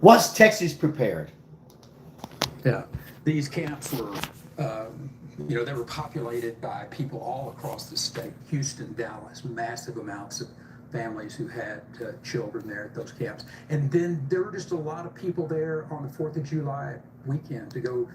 Was Texas prepared? Yeah, these camps were, they were populated by people all across the state, Houston, Dallas, massive amounts of families who had children there at those camps. And then there were just a lot of people there on the 4th of July weekend to go.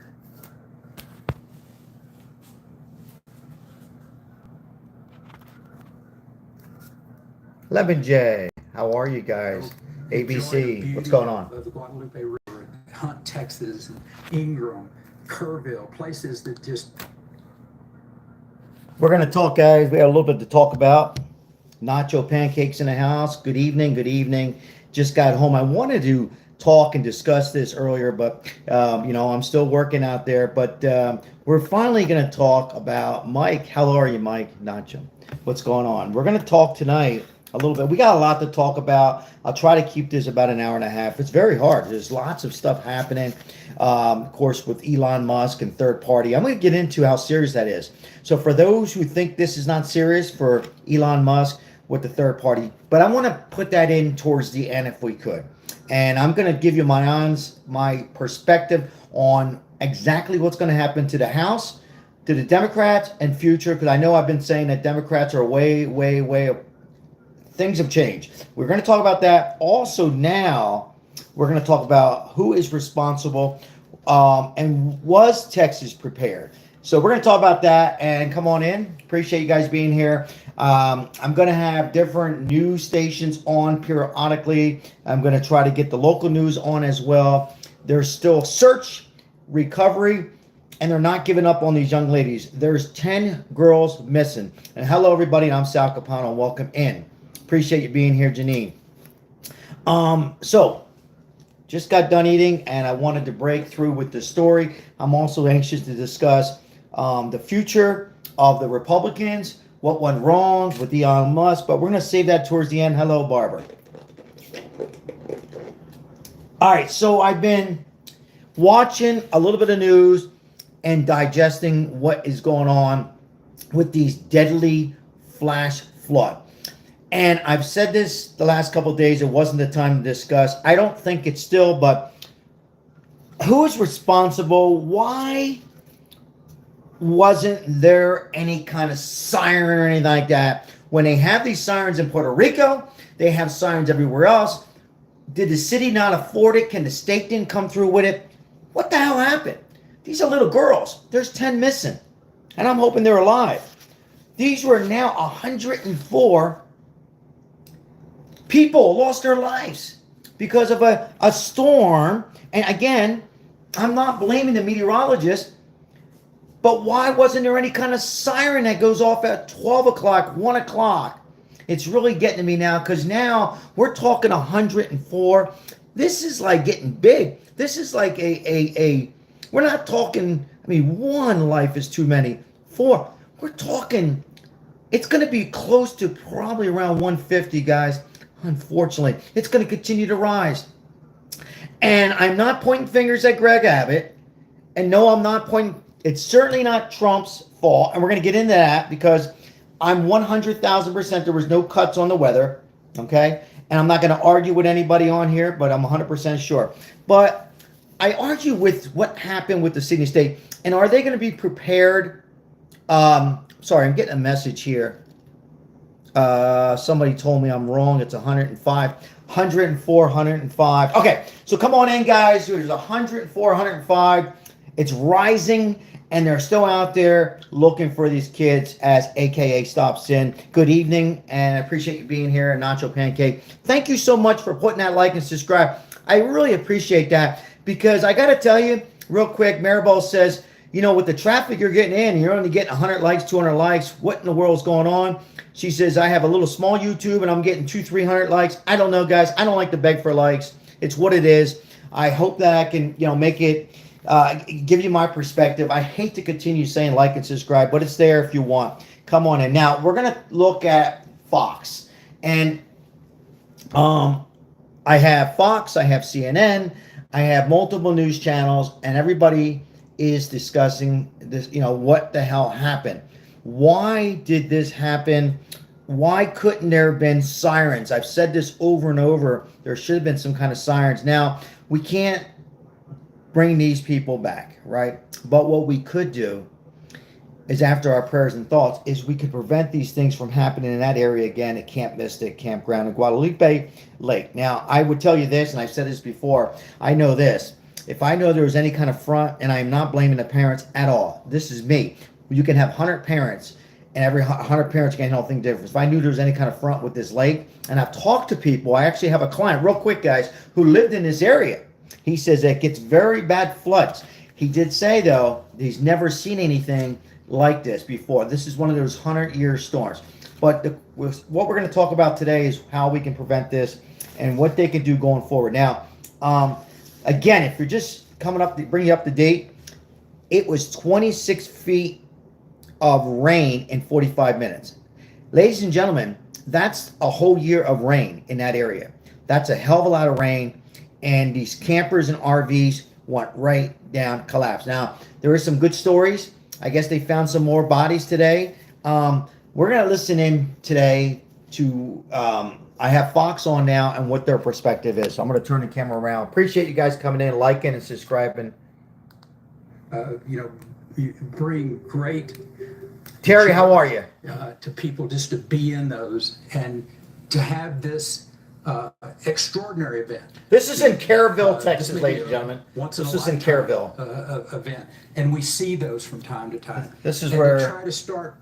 11J, how are you guys? ABC, what's going on? Of the Guadalupe River, Hunt, Texas, and Ingram, Kerrville, places that just. We're going to talk, guys. We have a little bit to talk about. Nacho pancakes in the house. Good evening. Good evening. Just got home. I wanted to talk and discuss this earlier, but, I'm still working out there. But we're finally going to talk about Mike. How are you, Mike? Nacho. What's going on? We're going to talk tonight a little bit. We got a lot to talk about. I'll try to keep this about an hour and a half. It's very hard. There's lots of stuff happening, of course, with Elon Musk and third party. I'm going to get into how serious that is. So for those who think this is not serious for Elon Musk with the third party, but I want to put that in towards the end if we could. And I'm going to give you my perspective on exactly what's going to happen to the House, to the Democrats, and future, because I know I've been saying that Democrats are way things have changed. We're going to talk about that. Also, now we're going to talk about who is responsible and was Texas prepared. So we're going to talk about that and come on in. Appreciate you guys being here. I'm going to have different news stations on periodically. I'm going to try to get the local news on as well. There's still search, recovery, and they're not giving up on these young ladies. There's 10 girls missing. And hello, everybody. I'm Sal Capano. Welcome in. Appreciate you being here, Janine. So just got done eating and I wanted to break through with the story. I'm also anxious to discuss the future of the Republicans, what went wrong with Elon Musk, but we're going to save that towards the end. Hello, Barbara. All right, so I've been watching a little bit of news and digesting what is going on with these deadly flash flood. And I've said this the last couple of days. It wasn't the time to discuss. I don't think it's still, but who is responsible? Why wasn't there any kind of siren or anything like that? When they have these sirens in Puerto Rico, they have sirens everywhere else. Did the city not afford it? Can the state didn't come through with it? What the hell happened? These are little girls. There's 10 missing. And I'm hoping they're alive. These were now 104 people lost their lives because of a storm. And again, I'm not blaming the meteorologist, but why wasn't there any kind of siren that goes off at 12 o'clock, 1 o'clock? It's really getting to me now because now we're talking 104. This is like getting big. This is like we're not talking, one life is too many. 4, we're talking, it's going to be close to probably around 150, guys. Unfortunately, it's going to continue to rise. And I'm not pointing fingers at Greg Abbott. And no, I'm not pointing. It's certainly not Trump's fault. And we're going to get into that because I'm 100,000% there was no cuts on the weather. Okay? And I'm not going to argue with anybody on here, but I'm 100% sure. But I argue with what happened with the city and state. And are they going to be prepared? Sorry, I'm getting a message here. Somebody told me I'm wrong. It's 105, 104, 105. Okay, so come on in, guys. There's 104, 105. It's rising, and they're still out there looking for these kids as AKA Stop Sin. Good evening, and I appreciate you being here, Nacho Pancake. Thank you so much for putting that like and subscribe. I really appreciate that because I got to tell you real quick, Maribel says, with the traffic you're getting in, you're only getting 100 likes, 200 likes. What in the world's going on? She says, I have a little small YouTube and I'm getting 200-300 likes. I don't know, guys. I don't like to beg for likes. It's what it is. I hope that I can, make it, give you my perspective. I hate to continue saying like and subscribe, but it's there if you want. Come on in. Now, we're going to look at Fox. And I have Fox, I have CNN, I have multiple news channels, and everybody is discussing this, what the hell happened. Why did this happen? why couldn't there have been sirens? I've said this over and over. There should have been some kind of sirens. Now, we can't bring these people back, right? But what we could do is, after our prayers and thoughts, is we could prevent these things from happening in that area again at Camp Mystic Campground in Guadalupe Lake. Now, I would tell you this, and I've said this before, I know this. If I know there was any kind of front, and I'm not blaming the parents at all, this is me. You can have 100 parents, and every 100 parents can handle things different. If I knew there was any kind of front with this lake, and I've talked to people, I actually have a client, real quick guys, who lived in this area. He says it gets very bad floods. He did say, though, he's never seen anything like this before. This is one of those 100-year storms. But what we're going to talk about today is how we can prevent this and what they can do going forward. Now, again, if you're just coming up, bring you up to date, it was 26 feet of rain in 45 minutes. Ladies and gentlemen, that's a whole year of rain in that area. That's a hell of a lot of rain, and these campers and RVs went right down, collapsed. Now, there are some good stories. I guess they found some more bodies today. We're going to listen in today to, I have Fox on now and what their perspective is. So I'm going to turn the camera around. Appreciate you guys coming in, liking and subscribing. You bring great Terry, how are you? to people just to be in those and to have this extraordinary event. This is in Caryville, Texas, ladies and gentlemen. Once in This a is in lifetime, Caryville. Event, and we see those from time to time. This is and where to try to start,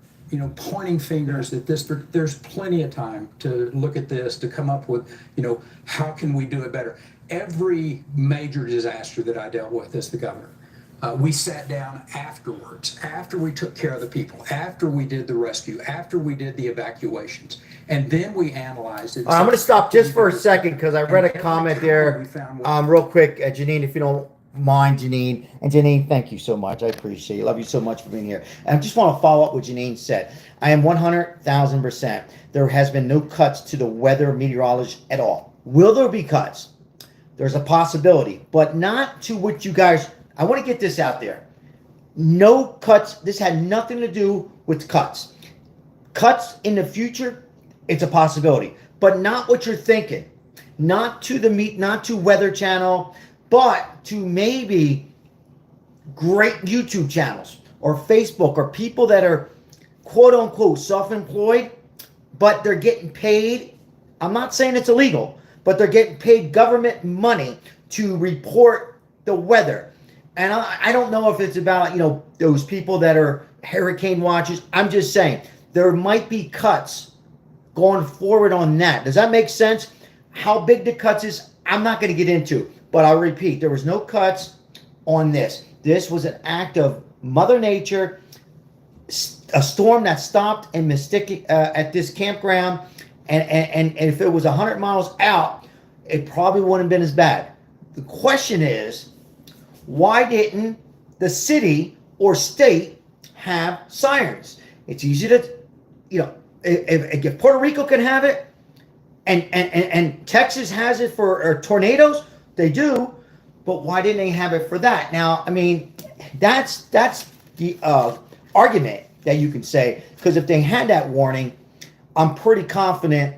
pointing fingers at this. There's plenty of time to look at this, to come up with, how can we do it better? Every major disaster that I dealt with as the governor, we sat down afterwards, after we took care of the people, after we did the rescue, after we did the evacuations, and then we analyzed it. I'm going to stop just for a second because I read a comment there. Real quick, Janine, if you don't mind, Janine. And Janine, thank you so much. I appreciate it. Love you so much for being here. And I just want to follow up what Janine said. I am 100,000%. There has been no cuts to the weather meteorologist at all. Will there be cuts? There's a possibility, but not to what you guys. I want to get this out there. No cuts. This had nothing to do with cuts. Cuts in the future, it's a possibility, but not what you're thinking. Not to Weather Channel, but to maybe great YouTube channels or Facebook or people that are quote unquote self-employed, but they're getting paid. I'm not saying it's illegal, but they're getting paid government money to report the weather. And I don't know if it's about, those people that are hurricane watchers. I'm just saying there might be cuts going forward on that. Does that make sense? How big the cuts is, I'm not going to get into. But I'll repeat, there was no cuts on this. This was an act of Mother Nature, a storm that stopped in Mystic at this campground. And if it was 100 miles out, it probably wouldn't have been as bad. The question is, why didn't the city or state have sirens? It's easy to, if Puerto Rico can have it, and Texas has it for tornadoes, they do, but why didn't they have it for that? Now, I mean, that's the argument that you can say, because if they had that warning, I'm pretty confident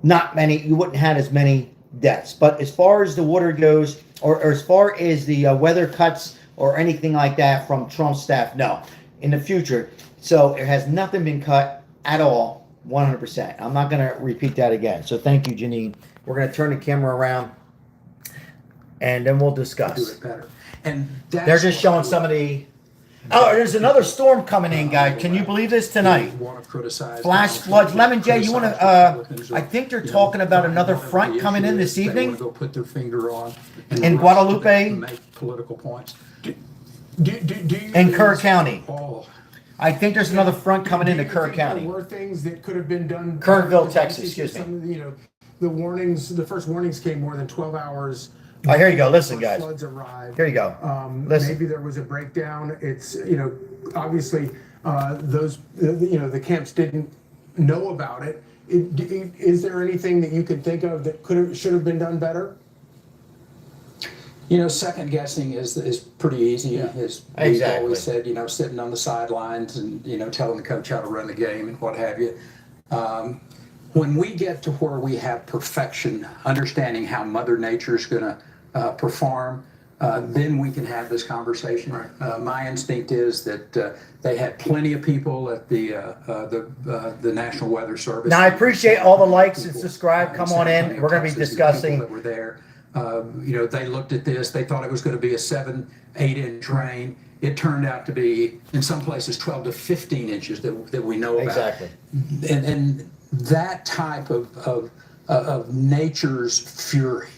you wouldn't have as many deaths. But as far as the water goes, or as far as the weather cuts or anything like that from Trump's staff, no, in the future. So it has nothing been cut at all, 100%. I'm not going to repeat that again. So thank you, Janine. We're going to turn the camera around, and then we'll discuss. Do it better. And they're just showing some of the. Oh, there's another storm coming in, guys. Can you believe this tonight? Flash floods. Lemon J, you want to? I think they're talking about another front coming in this evening. Go put their finger on in Guadalupe. Make political points. In Kerr County. I think there's another front coming into Kerr County. There were things that could have been done. Kernville, Texas. Excuse me. Some of the first warnings came more than 12 hours. Oh, here you go. Listen, guys. Floods arrived. Here you go. Listen. Maybe there was a breakdown. It's obviously the camps didn't know about it. Is there anything that you could think of that should have been done better? Second guessing is pretty easy. Yeah. As Exactly. we've always said, sitting on the sidelines and telling the coach how to run the game and what have you. When we get to where we have perfection, understanding how Mother Nature is going to perform, then we can have this conversation. Right. My instinct is that they had plenty of people at the National Weather Service. Now, I appreciate all the likes and People, subscribe. Come San on in. Antonio, We're going to be Texas, and the people discussing. that were there. They looked at this. They thought it was going to be a 7-8 inch rain. It turned out to be, in some places, 12 to 15 inches that we know about. Exactly. And that type of nature's fury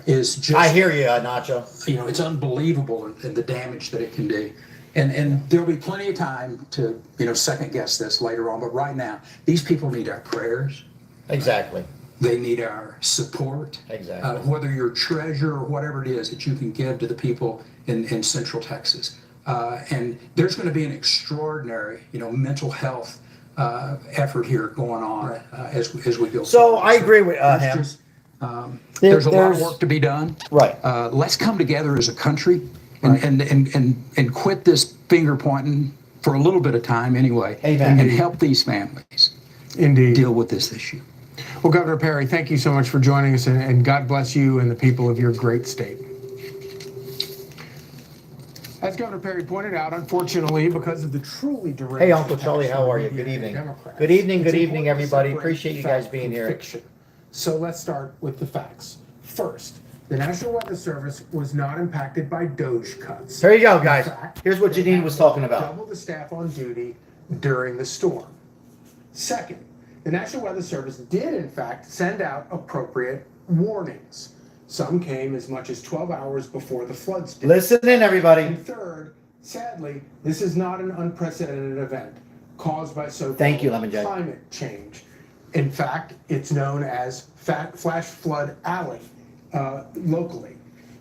is just. I hear you, Nacho. It's unbelievable in the damage that it can do. And there'll be plenty of time to, second guess this later on. But right now, these people need our prayers. Exactly. They need our support. Exactly. Whether you're treasure or whatever it is that you can give to the people in Central Texas. And there's going to be an extraordinary, mental health effort here going on as we go So forward. I agree with him. There's a lot of work to be done. Right. Let's come together as a country and quit this finger pointing for a little bit of time anyway. Amen. And help these families Indeed. deal with this issue. Well, Governor Perry, thank you so much for joining us, and God bless you and the people of your great state. As Governor Perry pointed out, unfortunately, because of the truly direct. Hey, Uncle Charlie, attacks how from are you? media Good and evening. Democrats, Good evening, it's good evening, important to everybody. separate Appreciate you guys fact being from here. fiction. So let's start with the facts. First, the National Weather Service was not impacted by Doge cuts. Here you go, In guys. fact, Here's what they Janine had was talking about. Double the staff on duty during the storm. Second, the National Weather Service did, in fact, send out appropriate warnings. Some came as much as 12 hours before the floods did. Listen in, everybody. And third, sadly, this is not an unprecedented event caused by so-called Thank you, Lemon J. climate change. In fact, it's known as Flash Flood Alley locally.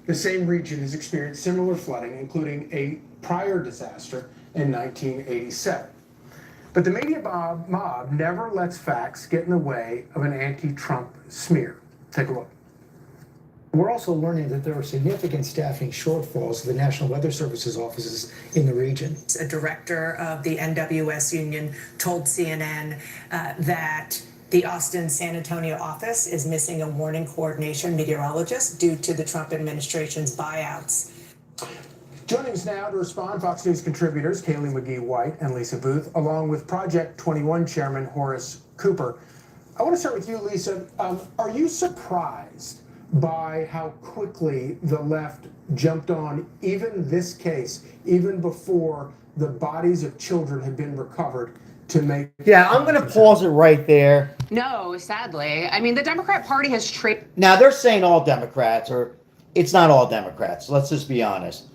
The same region has experienced similar flooding, including a prior disaster in 1987. But the media mob never lets facts get in the way of an anti-Trump smear. Take a look. We're also learning that there are significant staffing shortfalls of the National Weather Service's offices in the region. A director of the NWS union told CNN that the Austin San Antonio office is missing a warning coordination meteorologist due to the Trump administration's buyouts. Joining us now to respond, Fox News contributors Kaylee McGee-White and Lisa Booth, along with Project 21 chairman Horace Cooper. I want to start with you, Lisa. Are you surprised by how quickly the left jumped on even this case, even before the bodies of children had been recovered, to make... Yeah, I'm going to pause it right there. No, sadly. I mean, the Democrat Party has traded. Now, they're saying all Democrats, or it's not all Democrats. Let's just be honest.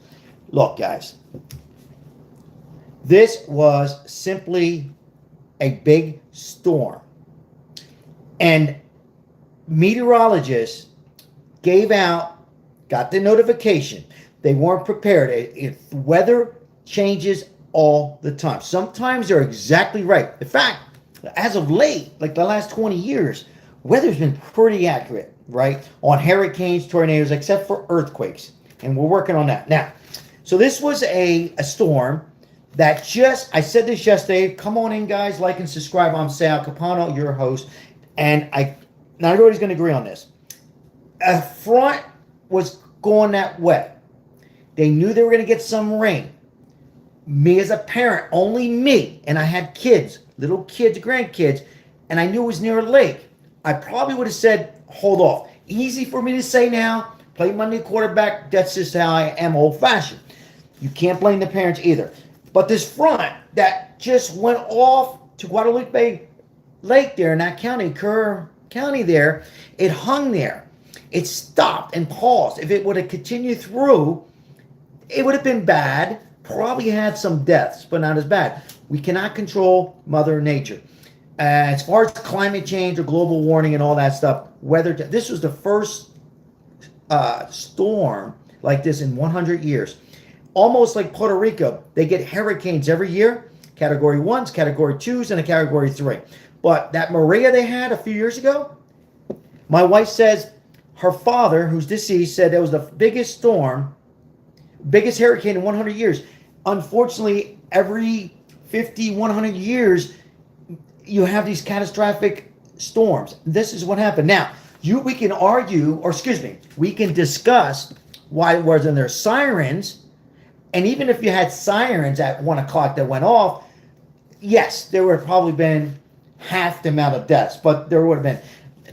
Look, guys, this was simply a big storm. And meteorologists got the notification. They weren't prepared. Weather changes all the time. Sometimes they're exactly right. In fact, as of late, like the last 20 years, weather's been pretty accurate, right? On hurricanes, tornadoes, except for earthquakes. And we're working on that. Now, so this was a storm that I said this yesterday. Come on in, guys. Like and subscribe. I'm Sal Capano, your host. And not everybody's going to agree on this. A front was going that way. They knew they were going to get some rain. Me as a parent, only me, and I had kids, little kids, grandkids, and I knew it was near a lake. I probably would have said, hold off. Easy for me to say now, play Monday quarterback, that's just how I am, old-fashioned. You can't blame the parents either. But this front that just went off to Guadalupe Lake there in that county, Kerr County there, it hung there. It stopped and paused. If it would have continued through, it would have been bad. Probably had some deaths, but not as bad. We cannot control Mother Nature. As far as climate change or global warming and all that stuff, this was the first storm like this in 100 years. Almost like Puerto Rico, they get hurricanes every year, category 1s, category 2s, and a category 3. But that Maria they had a few years ago, my wife says her father, who's deceased, said it was the biggest hurricane in 100 years. Unfortunately, every 50, 100 years, you have these catastrophic storms. This is what happened. Now, we can argue, or excuse me, we can discuss why wasn't there sirens, and even if you had sirens at 1 o'clock that went off, yes, there would have probably been half the amount of deaths, but there would have been.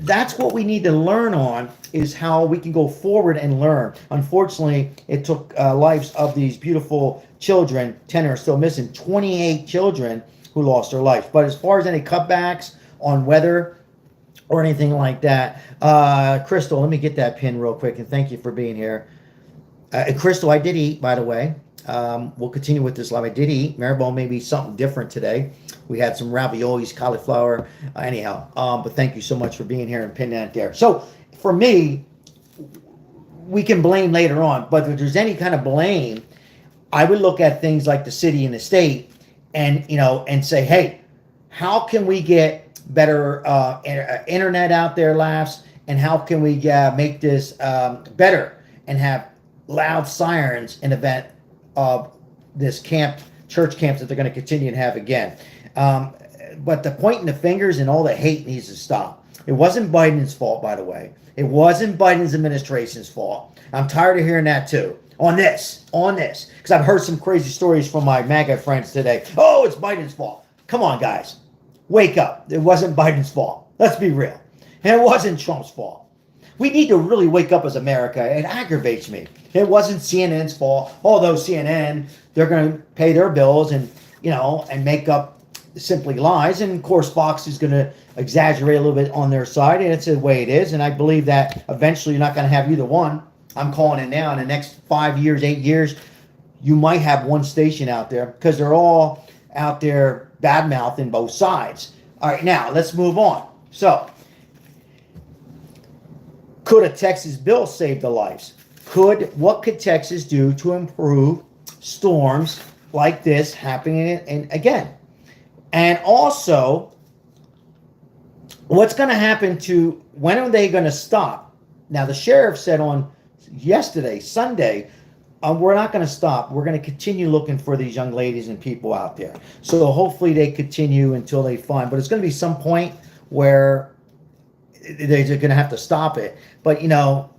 That's what we need to learn on, is how we can go forward and learn. Unfortunately, it took lives of these beautiful children. 10 are still missing. 28 children who lost their lives. But as far as any cutbacks on weather or anything like that, Crystal, let me get that pin real quick, and thank you for being here. Crystal, I did eat, by the way. We'll continue with this live. I did eat. Maribel made me something different today. We had some raviolis, cauliflower, anyhow. But thank you so much for being here and pinning that there. So for me, we can blame later on, but if there's any kind of blame, I would look at things like the city and the state, and and say, hey, how can we get better internet out there, laughs, and how can we make this better and have loud sirens in event of this church camps that they're going to continue to have again. But the pointing the fingers and all the hate needs to stop. It wasn't Biden's fault, by the way. It wasn't Biden's administration's fault. I'm tired of hearing that too. On this. Because I've heard some crazy stories from my MAGA friends today. Oh, it's Biden's fault. Come on, guys. Wake up. It wasn't Biden's fault. Let's be real. And it wasn't Trump's fault. We need to really wake up as America. It aggravates me. It wasn't CNN's fault. Although CNN, they're going to pay their bills and make up simply lies. And of course, Fox is going to exaggerate a little bit on their side, and it's the way it is. And I believe that eventually you're not going to have either one. I'm calling it now. In the next 5 years, 8 years, you might have one station out there, because they're all out there bad-mouthing both sides. All right, now let's move on. So, could a Texas bill save the lives? What could Texas do to improve storms like this happening again? And also, what's going to happen when are they going to stop? Now, the sheriff said on Sunday, we're not going to stop. We're going to continue looking for these young ladies and people out there. So hopefully they continue until they find. But it's going to be some point where they're going to have to stop it. But,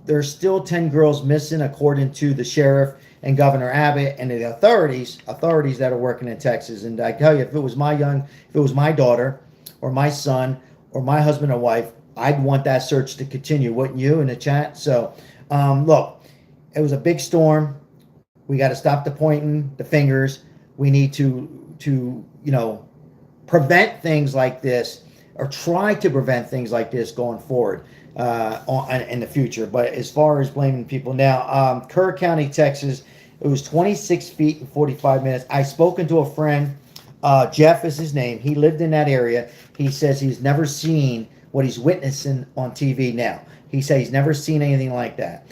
there's still 10 girls missing, according to the sheriff and Governor Abbott and the authorities that are working in Texas. And I tell you, if it was my daughter or my son or my husband or wife, I'd want that search to continue, wouldn't you, in the chat? So, look, it was a big storm. We got to stop the pointing the fingers. We need to prevent things like this, or try to prevent things like this going forward in the future. But as far as blaming people now, Kerr County, Texas, it was 26 feet in 45 minutes. I've spoken to a friend, Jeff is his name. He lived in that area. He says he's never seen what he's witnessing on TV now. He said he's never seen anything like that.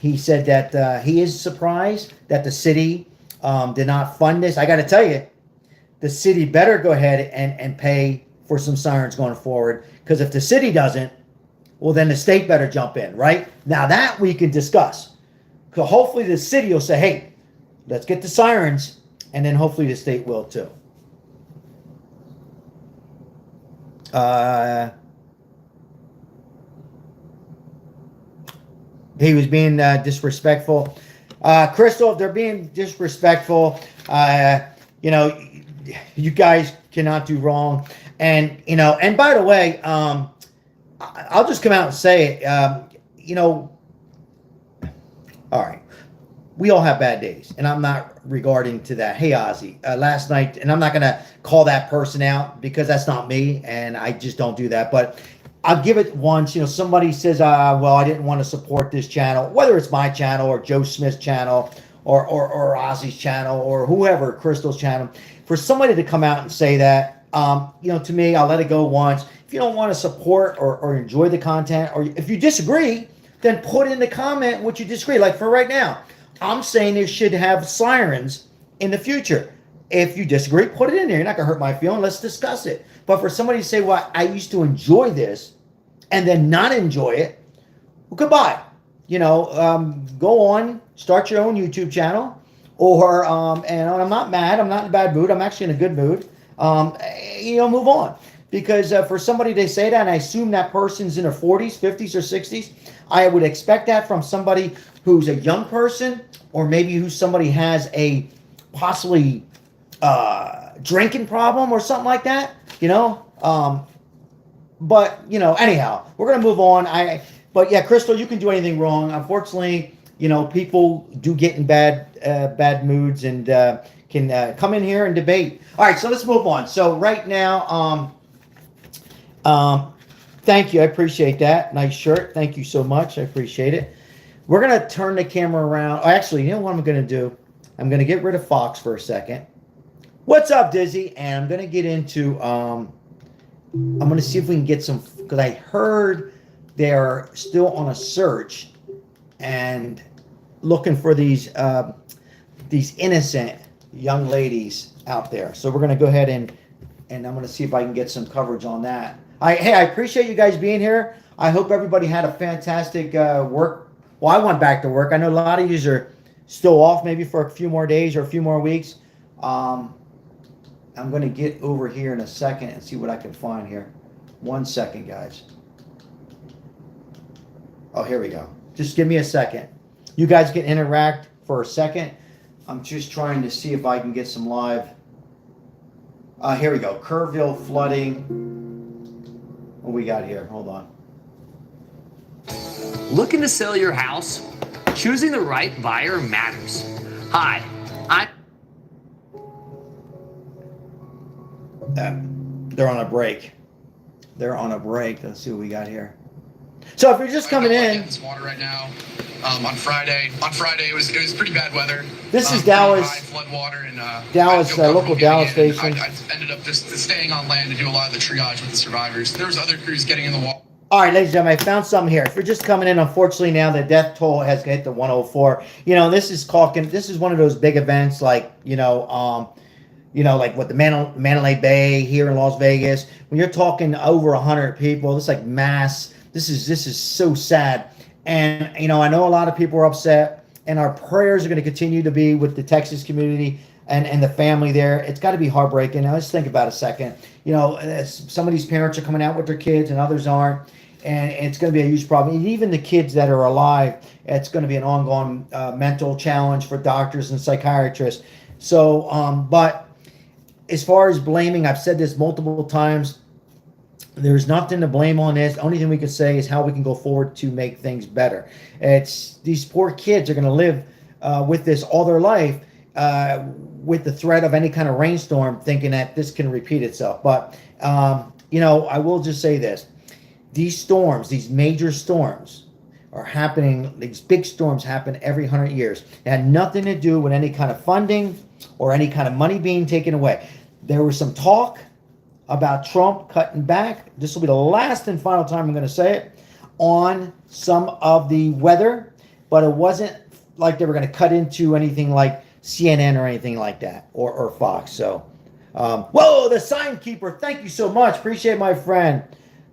He said that he is surprised that the city did not fund this. I got to tell you, the city better go ahead and pay for some sirens going forward, because if the city doesn't, well, then the state better jump in, right? Now that we can discuss. So hopefully the city will say, hey, let's get the sirens, and then hopefully the state will too. He was being disrespectful. Crystal, if they're being disrespectful, you guys cannot do wrong. And by the way, I'll just come out and say it, all right, we all have bad days, and I'm not regarding to that. Hey, Ozzy, last night, and I'm not going to call that person out because that's not me, and I just don't do that, but I'll give it once. Somebody says, well, I didn't want to support this channel, whether it's my channel or Joe Smith's channel or Ozzy's channel or whoever, Crystal's channel. For somebody to come out and say that, to me, I'll let it go once. If you don't want to support or enjoy the content, or if you disagree, then put in the comment what you disagree. Like for right now, I'm saying they should have sirens in the future. If you disagree, put it in there. You're not going to hurt my feeling. Let's discuss it. But for somebody to say, well, I used to enjoy this and then not enjoy it, well, goodbye. Go on, start your own YouTube channel. Or, and I'm not mad. I'm not in a bad mood. I'm actually in a good mood. move on. Because for somebody to say that, and I assume that person's in their 40s, 50s, or 60s, I would expect that from somebody who's a young person, or maybe who somebody has a possibly drinking problem or something like that, but anyhow, we're gonna move on. But yeah, Crystal, you can do anything wrong. Unfortunately, people do get in bad moods and can come in here and debate. All right, so let's move on. So right now, thank you. I appreciate that. Nice shirt. Thank you so much. I appreciate it. We're gonna turn the camera around. Oh, actually, you know what I'm gonna do? I'm gonna get rid of Fox for a second. What's up, Dizzy? And I'm gonna get into I'm going to see if we can get some, because I heard they're still on a search and looking for these innocent young ladies out there. So we're going to go ahead and I'm going to see if I can get some coverage on that. I appreciate you guys being here. I hope everybody had a fantastic work. Well, I went back to work. I know a lot of you are still off maybe for a few more days or a few more weeks. I'm going to get over here in a second and see what I can find here. 1 second, guys. Oh, here we go. Just give me a second. You guys can interact for a second. I'm just trying to see if I can get some live. Here we go. Kerrville flooding. What we got here? Hold on. Looking to sell your house? Choosing the right buyer matters. Hi, I'm... They're on a break. They're on a break. Let's see what we got here. So if you're just coming in, this water right now. On Friday it was pretty bad weather. This is Dallas. High flood water and Dallas, local Dallas station. I ended up just staying on land to do a lot of the triage with the survivors. There was other crews getting in the water. All right, ladies and gentlemen, I found something here. If you're just coming in, unfortunately now the death toll has hit the 104. This is one of those big events like like what the Mandalay Bay here in Las Vegas. When you're talking over 100 people, it's like mass. This is so sad. And I know a lot of people are upset, and our prayers are going to continue to be with the Texas community and the family there. It's got to be heartbreaking. Now let's think about a second. Some of these parents are coming out with their kids and others aren't, and it's going to be a huge problem. And even the kids that are alive, it's going to be an ongoing mental challenge for doctors and psychiatrists. So, but as far as blaming, I've said this multiple times, there's nothing to blame on this. The only thing we can say is how we can go forward to make things better. It's these poor kids are going to live with this all their life, with the threat of any kind of rainstorm, thinking that this can repeat itself. But, I will just say this. These storms, these major storms are happening. These big storms happen every 100 years. It had nothing to do with any kind of funding or any kind of money being taken away. There was some talk about Trump cutting back. This will be the last and final time I'm going to say it, on some of the weather, but it wasn't like they were going to cut into anything like CNN or anything like that, or Fox. So, whoa, the sign keeper. Thank you so much. Appreciate my friend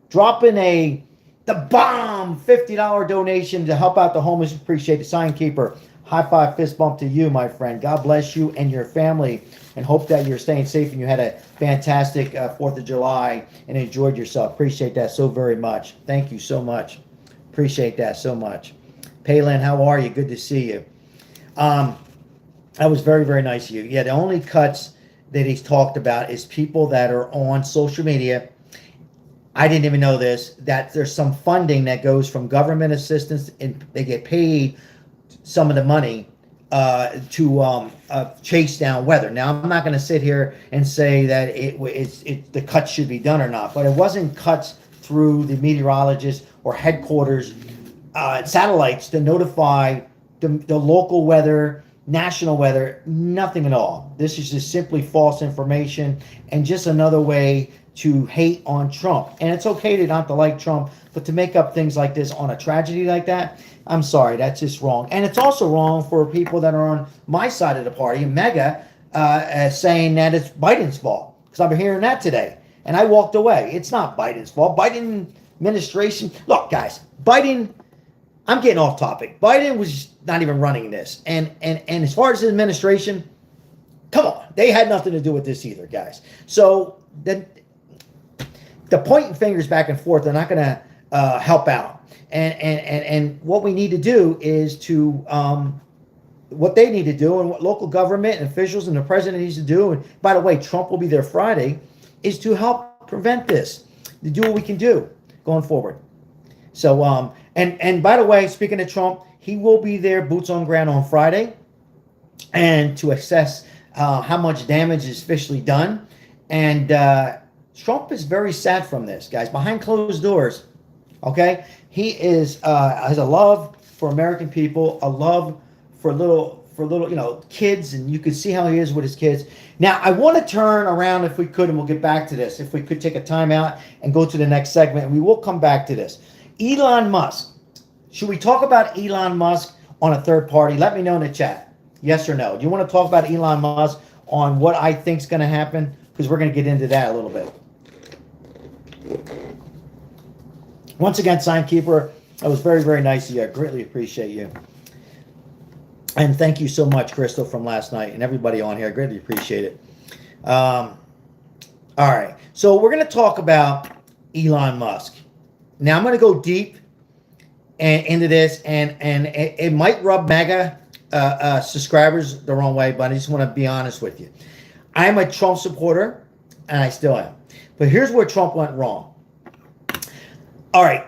dropping the bomb $50 donation to help out the homeless. Appreciate the sign keeper. High five, fist bump to you, my friend. God bless you and your family, and hope that you're staying safe and you had a fantastic 4th of July and enjoyed yourself. Appreciate that so very much. Thank you so much. Appreciate that so much. Palin, how are you? Good to see you. That was very, very nice of you. Yeah, the only cuts that he's talked about is people that are on social media. I didn't even know this, that there's some funding that goes from government assistance, and they get paid some of the money to chase down weather. Now, I'm not going to sit here and say that the cuts should be done or not, but it wasn't cuts through the meteorologists or headquarters satellites to notify the local weather, national weather, nothing at all. This is just simply false information and just another way to hate on Trump. And it's okay to not to like Trump, but to make up things like this on a tragedy like that, I'm sorry, that's just wrong. And it's also wrong for people that are on my side of the party, MAGA, saying that it's Biden's fault. Because I've been hearing that today. And I walked away. It's not Biden's fault. Biden administration. Look, guys, Biden, I'm getting off topic. Biden was not even running this. And as far as his administration, Come on, they had nothing to do with this either, guys. So the pointing fingers back and forth are not going to help out. And what we need to do is to what they need to do, and what local government and officials and the president needs to do. And by the way, Trump will be there Friday, is to help prevent this, to do what we can do going forward. So and by the way, speaking of Trump, he will be there, boots on ground on Friday, and to assess how much damage is officially done. And Trump is very sad from this, guys. Behind closed doors, okay, he has a love for American people, a love for little kids, and you can see how he is with his kids. Now, I want to turn around, if we could, and we'll get back to this. If we could take a time out and go to the next segment, and we will come back to this. Elon Musk. Should we talk about Elon Musk on a third party? Let me know in the chat. Yes or no? Do you want to talk about Elon Musk on what I think is going to happen? Because we're going to get into that a little bit. Once again, Signkeeper, that was very, very nice of you. I greatly appreciate you. And thank you so much, Crystal, from last night, and everybody on here. I greatly appreciate it. All right. So we're going to talk about Elon Musk. Now, I'm going to go deep into this, and it might rub MAGA subscribers the wrong way, but I just want to be honest with you. I'm a Trump supporter, and I still am. But here's where Trump went wrong. All right.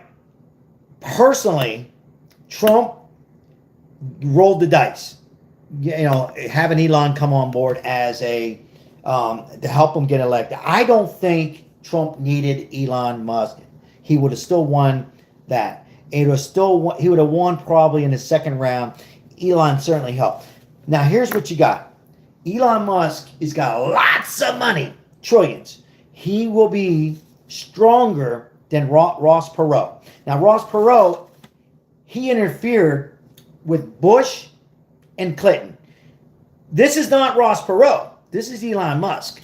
Personally, Trump rolled the dice. Having Elon come on board as to help him get elected. I don't think Trump needed Elon Musk. He would have still won that. He would have won probably in the second round. Elon certainly helped. Now, here's what you got. Elon Musk has got lots of money, trillions. He will be stronger than Ross Perot. Now, Ross Perot, he interfered with Bush and Clinton. This is not Ross Perot. This is Elon Musk.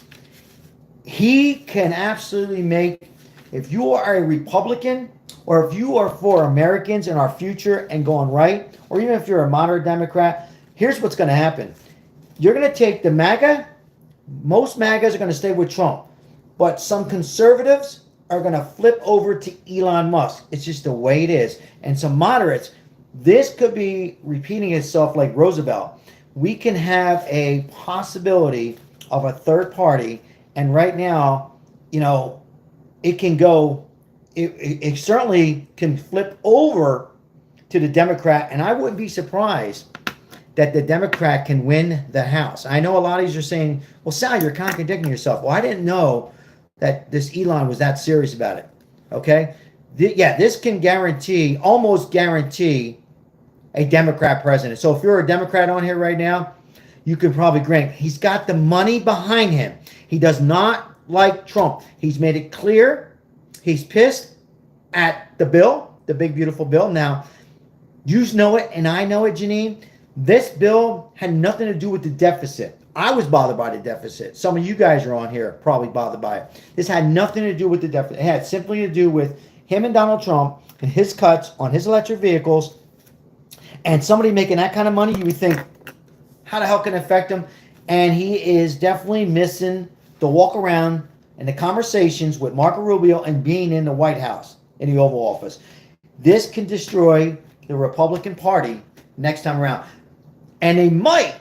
He can absolutely make, if you are a Republican, or if you are for Americans and our future and going right, or even if you're a moderate Democrat, here's what's going to happen. You're going to take the MAGA. Most MAGAs are going to stay with Trump. But some conservatives are going to flip over to Elon Musk. It's just the way it is. And some moderates, this could be repeating itself like Roosevelt. We can have a possibility of a third party. And right now, it can go, it certainly can flip over to the Democrat. And I wouldn't be surprised that the Democrat can win the House. I know a lot of you are saying, well, Sal, you're contradicting yourself. Well, I didn't know that this Elon was that serious about it. Okay? This can almost guarantee a Democrat president. So if you're a Democrat on here right now, you can probably grant he's got the money behind him. He does not like Trump. He's made it clear he's pissed at the bill, the big, beautiful bill. Now, you know it, and I know it, Janine. This bill had nothing to do with the deficit. I was bothered by the deficit. Some of you guys are on here probably bothered by it. This had nothing to do with the deficit. It had simply to do with him and Donald Trump and his cuts on his electric vehicles. And somebody making that kind of money, you would think, how the hell can it affect him? And he is definitely missing the walk around and the conversations with Marco Rubio and being in the White House, in the Oval Office. This can destroy the Republican Party next time around. And they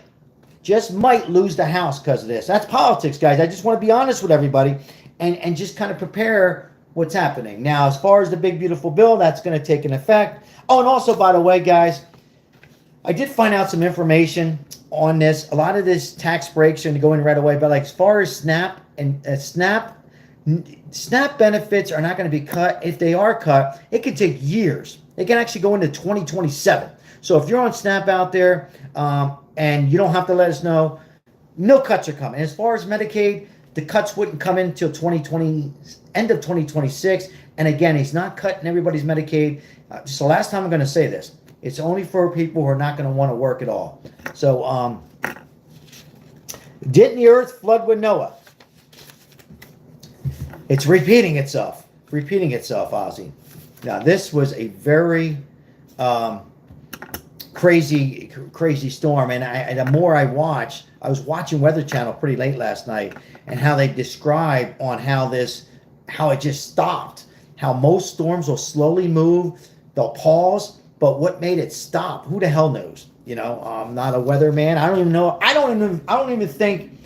just might lose the House because of this. That's politics, guys. I just want to be honest with everybody and just kind of prepare what's happening. Now, as far as the big, beautiful bill, that's going to take an effect. Oh, and also, by the way, guys, I did find out some information on this. A lot of this tax breaks are going to go in right away. But like as far as SNAP and SNAP benefits are not going to be cut. If they are cut, it could take years. It can actually go into 2027. So if you're on SNAP out there and you don't have to let us know, no cuts are coming. As far as Medicaid, the cuts wouldn't come in until end of 2026. And again, he's not cutting everybody's Medicaid. Just the last time I'm going to say this. It's only for people who are not going to want to work at all. So, didn't the earth flood with Noah? It's repeating itself. Ozzy. Now, this was a very crazy storm. And the more I was watching Weather Channel pretty late last night, and how they describe on how it just stopped. How most storms will slowly move, they'll pause, but what made it stop? Who the hell knows? You know, I'm not a weatherman. I don't even know. I don't even think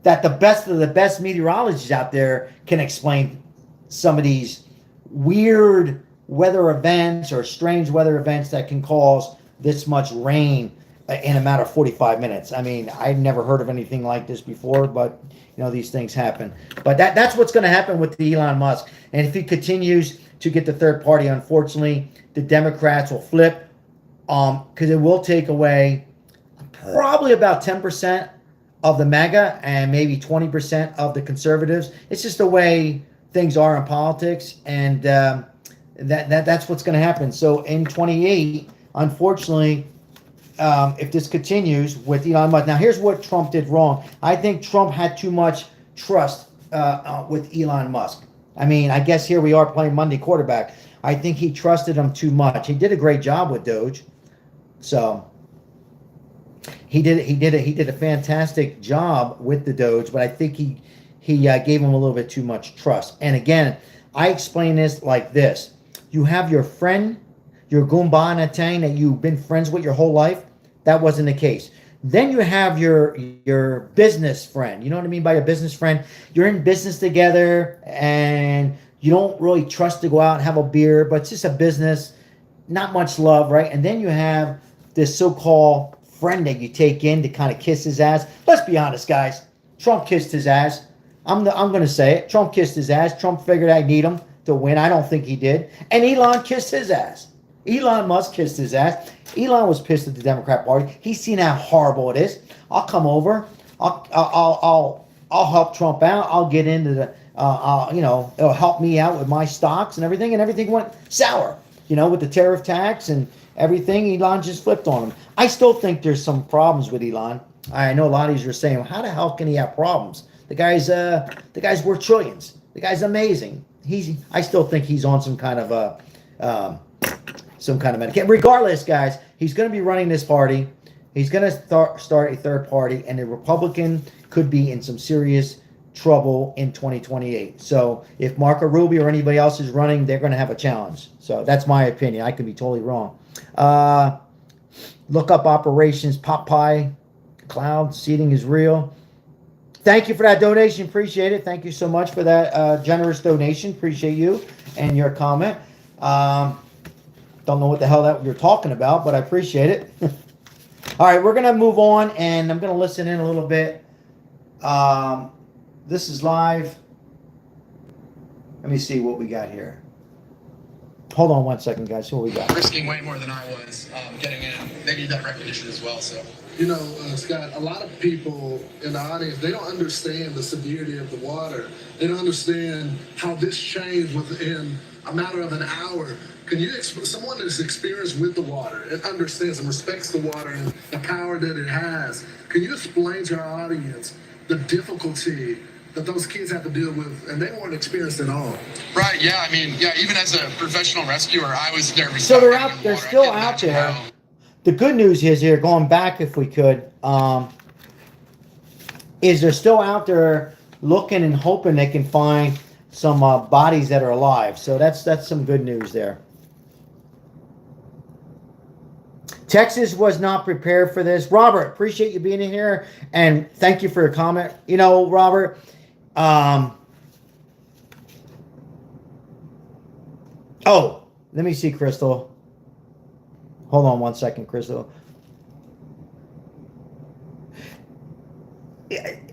that the best of the best meteorologists out there can explain some of these weird weather events or strange weather events that can cause this much rain in a matter of 45 minutes. I mean, I've never heard of anything like this before, but you know, these things happen. But that's what's going to happen with the Elon Musk. And if he continues to get the third party, unfortunately, the Democrats will flip, because it will take away probably about 10% of the MAGA and maybe 20% of the conservatives. It's just the way things are in politics, and that's what's going to happen. So in 28, unfortunately, if this continues with Elon Musk. Now, here's what Trump did wrong. I think Trump had too much trust with Elon Musk. I mean, I guess here we are playing Monday quarterback. I think he trusted him too much. He did a great job with Doge. So he did a fantastic job with the Doge, but I think he gave him a little bit too much trust. And again, I explain this like this. You have your friend, your Goomba Natang that you've been friends with your whole life. That wasn't the case. Then you have your business friend. You know what I mean by your business friend? You're in business together and you don't really trust to go out and have a beer, but it's just a business, not much love, right? And then you have this so-called friend that you take in to kind of kiss his ass. Let's be honest, guys. Trump kissed his ass. I'm going to say it. Trump kissed his ass. Trump figured I'd need him to win. I don't think he did. And Elon kissed his ass. Elon Musk kissed his ass. Elon was pissed at the Democrat Party. He's seen how horrible it is. I'll come over. I'll help Trump out. I'll get into the it'll help me out with my stocks and everything went sour. You know, with the tariff tax and everything, Elon just flipped on him. I still think there's some problems with Elon. I know a lot of you are saying, well, how the hell can he have problems? The guy's worth trillions. The guy's amazing. I still think he's on some kind of medication. Regardless, guys, he's going to be running this party. He's going to start a third party, and the Republican could be in some serious trouble in 2028. So if Marco Rubio or anybody else is running, they're going to have a challenge. So that's my opinion. I could be totally wrong. Look up operations Popeye Cloud. Seating is real. Thank you for that donation. Appreciate it. Thank you so much for that generous donation. Appreciate you and your comment. Don't know what the hell that you're talking about, but I appreciate it. All right, we're going to move on, and I'm going to listen in a little bit. This is live. Let me see what we got here. Hold on one second, guys. See what we got. Risking way more than I was getting in. They need that recognition as well. So, you know, Scott, a lot of people in the audience, they don't understand the severity of the water. They don't understand how this changed within a matter of an hour. Can you, someone that's experienced with the water and understands and respects the water and the power that it has, can you explain to our audience the difficulty that those kids have to deal with, and they weren't experienced at all? Right, yeah, I mean, yeah, even as a professional rescuer, I was nervous. So they're still out there. The good news is here, going back if we could, is they're still out there looking and hoping they can find some bodies that are alive. So that's some good news there. Texas was not prepared for this. Robert, appreciate you being in here, and thank you for your comment. You know, Robert, oh, let me see, Crystal. Hold on one second, Crystal.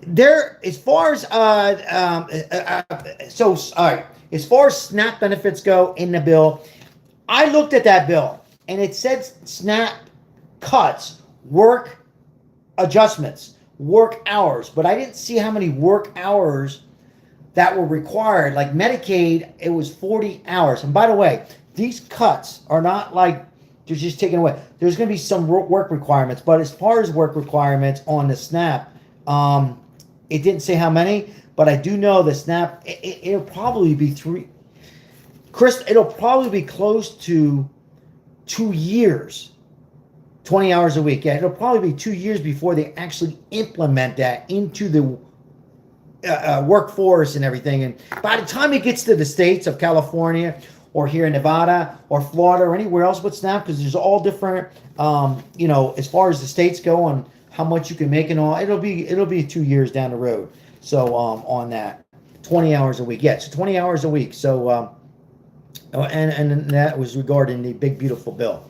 There, as far as all right, as far as SNAP benefits go in the bill, I looked at that bill and it said SNAP cuts, work adjustments, work hours, but I didn't see how many work hours that were required. Like Medicaid, it was 40 hours. And by the way, these cuts are not like they're just taken away. There's going to be some work requirements, but as far as work requirements on the SNAP, it didn't say how many, but I do know the SNAP, it'll probably be it'll probably be close to 2 years 20 hours a week. Yeah, it'll probably be 2 years before they actually implement that into the workforce and everything. And by the time it gets to the states of California or here in Nevada or Florida or anywhere else but Snap, because there's all different, as far as the states go on how much you can make and all, it'll be 2 years down the road. So on that, 20 hours a week. Yeah, so 20 hours a week. So and that was regarding the big beautiful bill.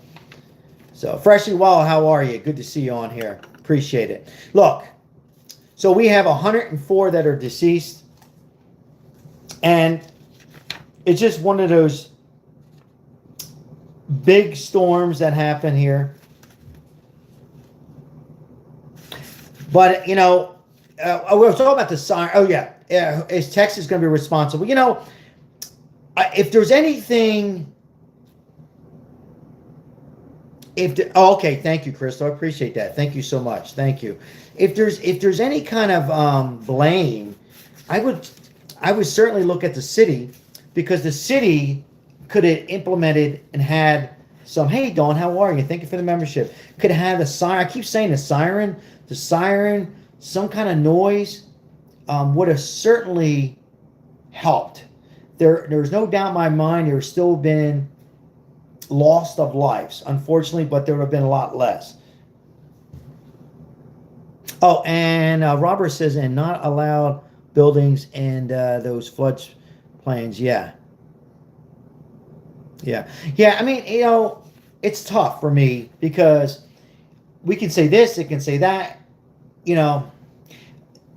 So Freshly Wild, how are you? Good to see you on here. Appreciate it. Look, so we have 104 that are deceased, and it's just one of those big storms that happen here. But, we were talking about the siren. Oh, yeah. Is Texas going to be responsible? If there's anything... okay, thank you, Crystal. I appreciate that. Thank you so much. Thank you. If there's any kind of blame, I would certainly look at the city, because the city could have implemented and had some. Hey, Dawn, how are you? Thank you for the membership. Could have had a siren. I keep saying the siren, some kind of noise would have certainly helped. There's no doubt in my mind there's still been loss of lives, unfortunately, but there would have been a lot less. Oh, and Robert says, and not allowed buildings and those flood plains. Yeah. I mean, it's tough for me, because we can say this, it can say that.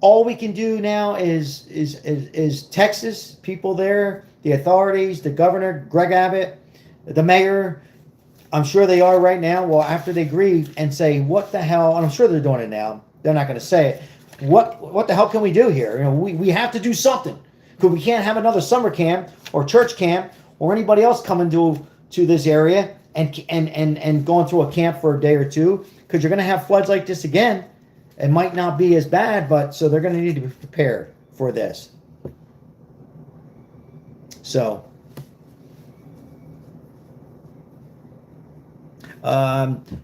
All we can do now is Texas people there, the authorities, the governor, Greg Abbott, the mayor. I'm sure they are right now. Well, after they grieve, and say, what the hell? And I'm sure they're doing it now. They're not going to say it. What the hell can we do here? We have to do something, because we can't have another summer camp or church camp or anybody else coming to this area and going through a camp for a day or two, because you're going to have floods like this again. It might not be as bad, but so they're going to need to be prepared for this. So,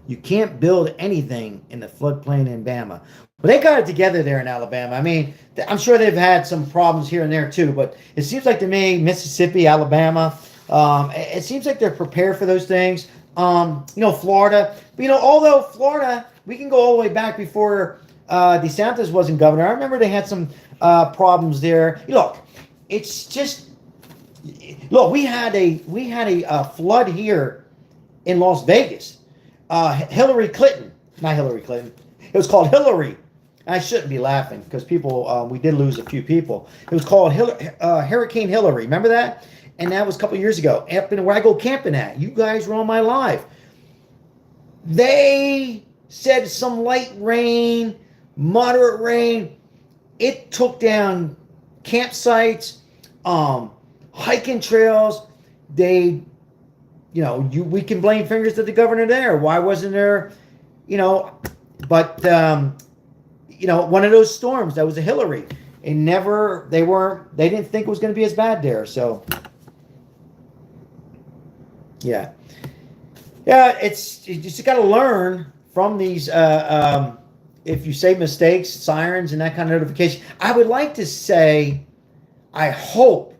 you can't build anything in the floodplain in Bama. But they got it together there in Alabama. I mean, I'm sure they've had some problems here and there too, but it seems like to me, Mississippi, Alabama, it seems like they're prepared for those things. Florida, but although Florida, we can go all the way back before DeSantis wasn't governor. I remember they had some problems there. Look, it's just, we had a flood here in Las Vegas. Hillary Clinton, not Hillary Clinton. It was called Hillary. And I shouldn't be laughing, because people, we did lose a few people. It was called Hurricane Hillary. Remember that? And that was a couple years ago, up in where I go camping at. You guys were on my live. They said some light rain, moderate rain. It took down campsites, hiking trails. We can blame fingers at the governor there. Why wasn't there, but one of those storms that was a Hillary. They didn't think it was going to be as bad there. So, yeah, you just got to learn from these. If you say mistakes, sirens, and that kind of notification. I would like to say, I hope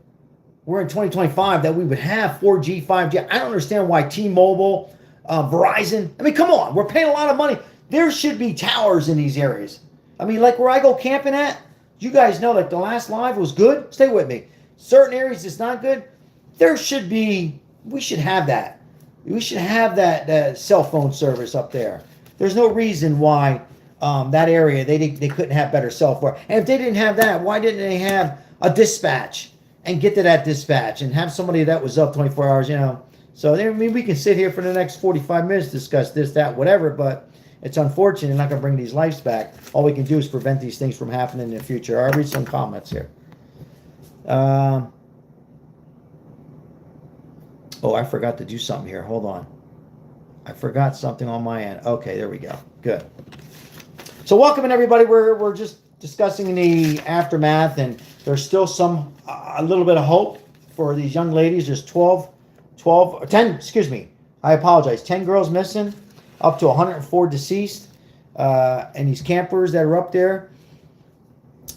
we're in 2025 that we would have 4G, 5G. I don't understand why T-Mobile, Verizon. I mean, come on, we're paying a lot of money. There should be towers in these areas. I mean, like where I go camping at, you guys know, like the last live was good. Stay with me. Certain areas it's not good. We should have that. We should have that cell phone service up there. There's no reason why that area, they couldn't have better cell phone. And if they didn't have that, why didn't they have a dispatch and get to that dispatch and have somebody that was up 24 hours, So, I mean, we can sit here for the next 45 minutes, discuss this, that, whatever, but it's unfortunate. They're not going to bring these lives back. All we can do is prevent these things from happening in the future. I'll read some comments here. I forgot to do something here. Hold on. I forgot something on my end. Okay, there we go. Good. So welcome, everybody. We're just discussing the aftermath, and there's still a little bit of hope for these young ladies. There's 10, excuse me. I apologize. 10 girls missing. up to 104 deceased, and these campers that are up there.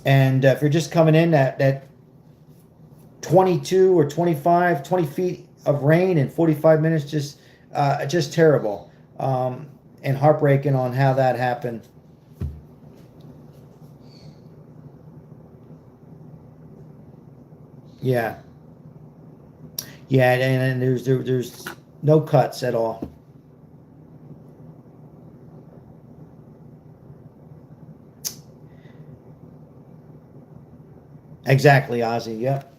And if you're just coming in, that 22 or 25, 20 feet of rain in 45 minutes, just terrible, and heartbreaking on how that happened. Yeah. Yeah, and there's no cuts at all. Exactly, Ozzy. Yep.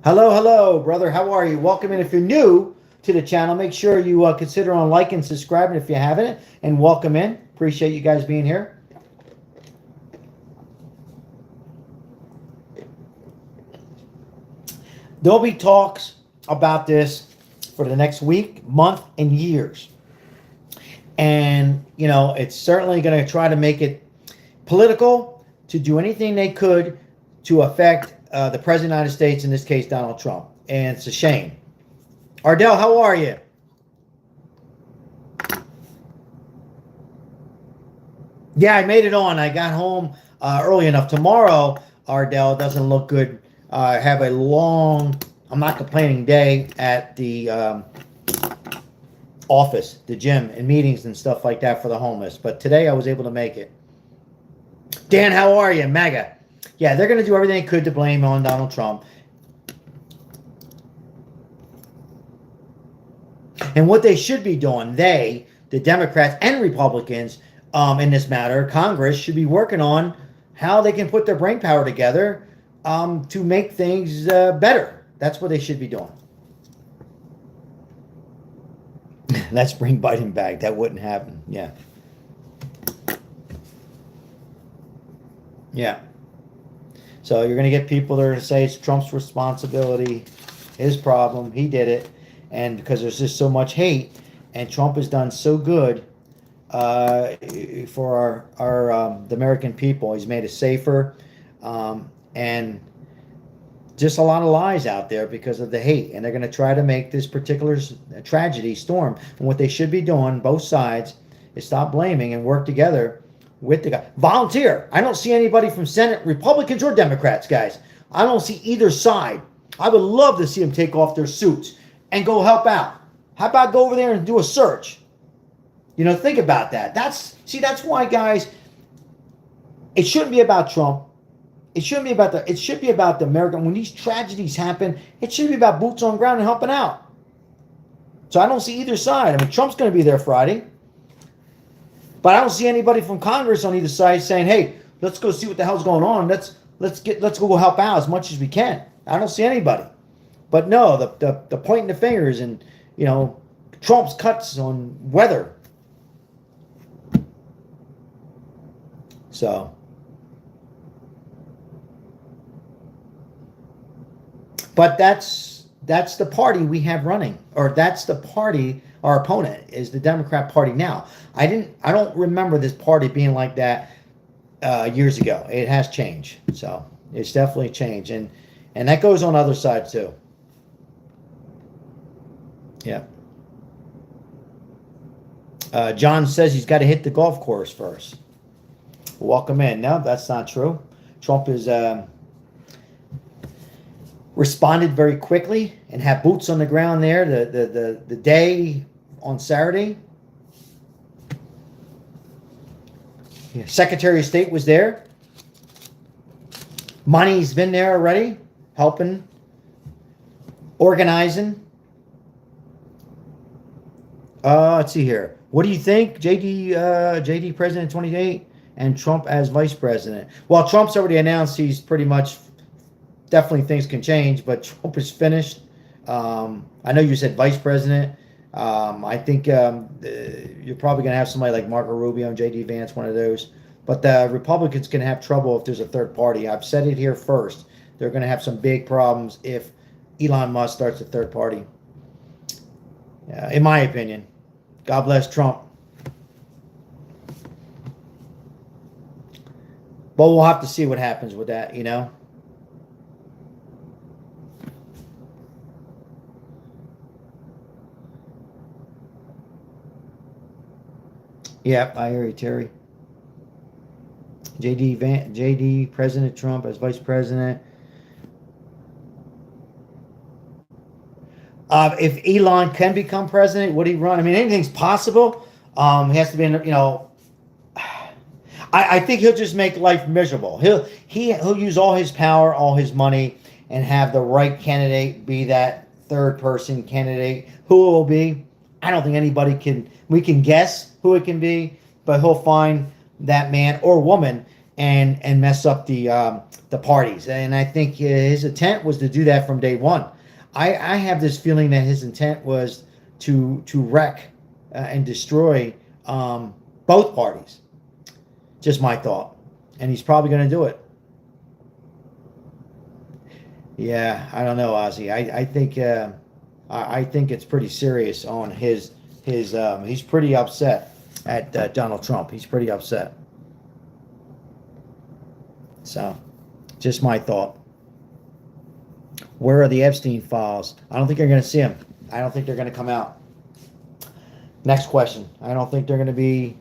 Hello, brother. How are you? Welcome in. If you're new to the channel, make sure you consider on like and subscribing if you haven't, and welcome in. Appreciate you guys being here. There'll be talks about this for the next week, month, and years. And, you know, it's certainly going to try to make it political, to do anything they could to affect the President of the United States, in this case, Donald Trump. And it's a shame. Ardell, how are you? Yeah, I made it on. I got home early enough. Tomorrow, Ardell, doesn't look good. I have a long, I'm not complaining, day at the office, the gym, and meetings and stuff like that for the homeless. But today I was able to make it. Dan, how are you? MAGA. Yeah, they're going to do everything they could to blame on Donald Trump. And what they should be doing, the Democrats and Republicans, in this matter, Congress, should be working on how they can put their brain power together to make things better. That's what they should be doing. Let's bring Biden back. That wouldn't happen. Yeah. Yeah. So you're going to get people that are going to say it's Trump's responsibility, his problem, he did it. And because there's just so much hate, and Trump has done so good for the American people. He's made us safer, and just a lot of lies out there because of the hate. And they're going to try to make this particular tragedy storm. And what they should be doing, both sides, is stop blaming and work together with the guy. Volunteer. I don't see anybody from Senate, Republicans or Democrats, guys. I don't see either side. I would love to see them take off their suits and go help out. How about go over there and do a search? You know, think about that. That's why, guys, it shouldn't be about Trump. It shouldn't be about it should be about the American. When these tragedies happen, it should be about boots on ground and helping out. So I don't see either side. I mean, Trump's going to be there Friday. But I don't see anybody from Congress on either side saying, "Hey, let's go see what the hell's going on. Let's go help out as much as we can." I don't see anybody. But no, the pointing the fingers and, you know, Trump's cuts on weather. So, but that's the party we have running, or that's the party. Our opponent is the Democrat Party now. I don't remember this party being like that years ago. It has changed. So it's definitely changed. And that goes on other sides too. Yeah. John says he's got to hit the golf course first. Welcome in. No, that's not true. Trump is responded very quickly and had boots on the ground there the day on Saturday. Yeah. Secretary of State was there. Money's been there already, helping, organizing. Let's see here. What do you think, JD President 28 and Trump as Vice President? Well, Trump's already announced he's pretty much, definitely things can change, but Trump is finished. I know you said Vice President. I think you're probably going to have somebody like Marco Rubio and JD Vance, one of those. But the Republicans can have trouble if there's a third party. I've said it here first. They're going to have some big problems if Elon Musk starts a third party. In my opinion. God bless Trump. But we'll have to see what happens with that, you know. Yep, I hear you, Terry. JD, President Trump as vice president. If Elon can become president, would he run? I mean, anything's possible. He has to be, I think he'll just make life miserable. He'll use all his power, all his money, and have the right candidate be that third person candidate. Who it will be, I don't think anybody can. We can guess who it can be, but he'll find that man or woman and mess up the parties. And I think his intent was to do that from day one. I have this feeling that his intent was to wreck and destroy both parties. Just my thought. And he's probably going to do it. Yeah, I don't know, Ozzy. I think it's pretty serious on his he's pretty upset at Donald Trump. He's pretty upset. So, just my thought. Where are the Epstein files? I don't think you're going to see them. I don't think they're going to come out. Next question. I don't think they're going to be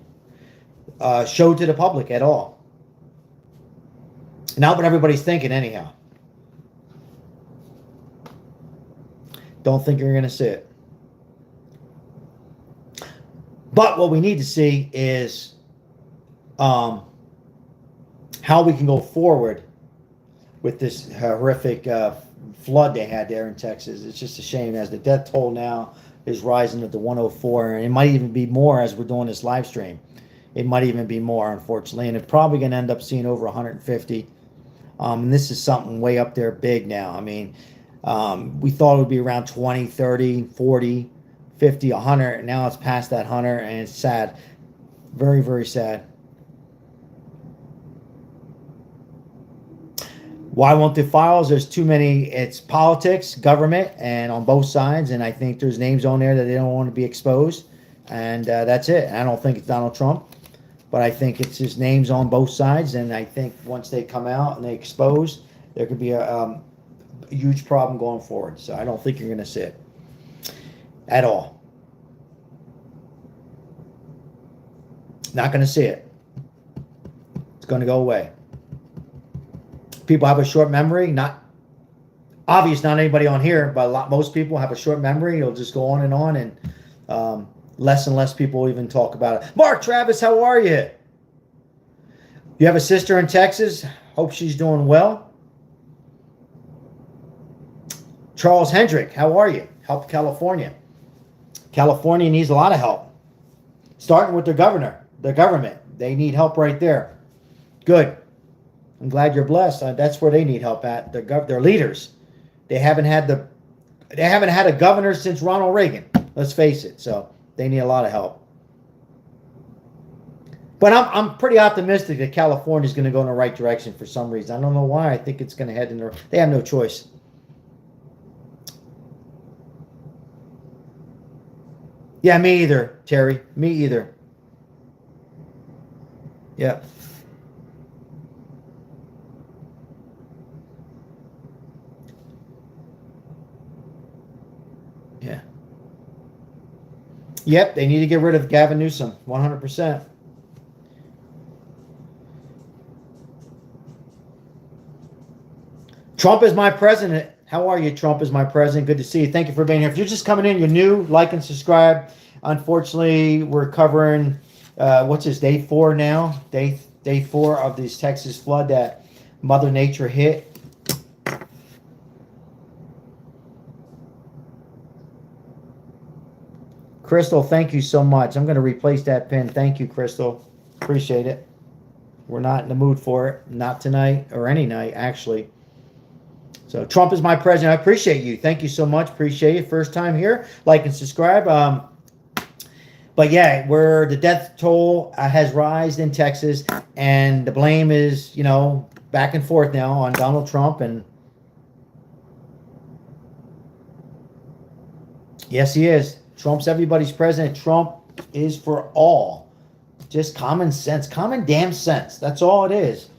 showed to the public at all. Not what everybody's thinking anyhow. Don't think you're going to see it. But what we need to see is how we can go forward with this horrific flood they had there in Texas. It's just a shame as the death toll now is rising to 104, and it might even be more as we're doing this live stream. It might even be more, unfortunately, and it's probably going to end up seeing over 150. And this is something way up there big now. I mean, we thought it would be around 20, 30, 40, 50, 100, and now it's past that 100, and it's sad. Very, very sad. Why won't the files? There's too many. It's politics, government, and on both sides, and I think there's names on there that they don't want to be exposed, and that's it. I don't think it's Donald Trump, but I think it's his names on both sides, and I think once they come out and they expose, there could be a huge problem going forward. So I don't think you're going to see it at all. Not going to see it. It's going to go away. People have a short memory. Not obvious, not anybody on here, but most people have a short memory. It'll just go on, and less and less people even talk about it. Mark Travis, how are you? You have a sister in Texas. Hope she's doing well. Charles Hendrick, how are you? Help California. California needs a lot of help. Starting with their government. They need help right there. Good. I'm glad you're blessed. That's where they need help at. Their leaders. They haven't had a governor since Ronald Reagan. Let's face it. So they need a lot of help. But I'm pretty optimistic that California is going to go in the right direction for some reason. I don't know why. I think it's going to head in the. They have no choice. Yeah, me either, Terry. Me either. Yep. Yeah. Yep, they need to get rid of Gavin Newsom, 100%. Trump is my president. How are you, Trump is my president? Good to see you. Thank you for being here. If you're just coming in, you're new, like and subscribe. Unfortunately, we're covering, what's this, day 4 now? Day 4 of this Texas flood that Mother Nature hit. Crystal, thank you so much. I'm going to replace that pin. Thank you, Crystal. Appreciate it. We're not in the mood for it. Not tonight or any night, actually. So Trump is my president. I appreciate you. Thank you so much. Appreciate it. First time here. Like and subscribe. But yeah, where the death toll has risen in Texas, and the blame is, back and forth now on Donald Trump. And yes, he is. Trump's everybody's president. Trump is for all. Just common sense. Common damn sense. That's all it is.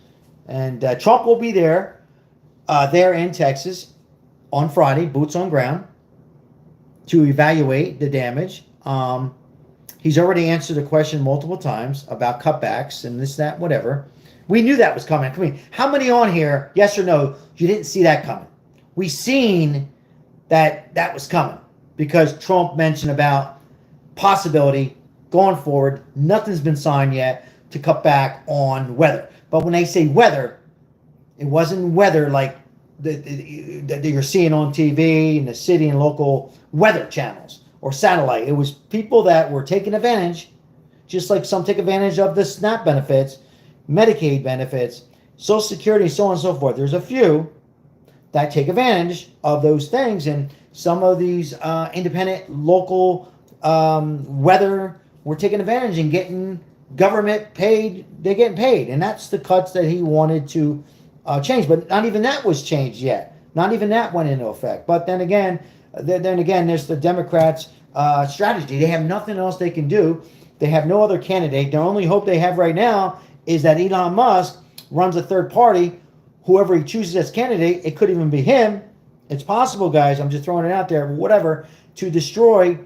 And Trump will be there in Texas on Friday, boots on ground, to evaluate the damage. He's already answered the question multiple times about cutbacks and this, that, whatever. We knew that was coming. I mean, how many on here, yes or no, you didn't see that coming? We seen that that was coming because Trump mentioned about possibility going forward. Nothing's been signed yet to cut back on weather. But when they say weather, it wasn't weather like that you're seeing on TV in the city and local weather channels or satellite. It was people that were taking advantage, just like some take advantage of the SNAP benefits, Medicaid benefits, Social Security, so on and so forth. There's a few that take advantage of those things, and some of these independent local weather were taking advantage and getting government paid. They're getting paid, and that's the cuts that he wanted to change. But not even that was changed yet. Not even that went into effect. But then again, there's the Democrats' strategy. They have nothing else they can do. They have no other candidate. The only hope they have right now is that Elon Musk runs a third party. Whoever he chooses as candidate, it could even be him. It's possible, guys. I'm just throwing it out there. Whatever, to destroy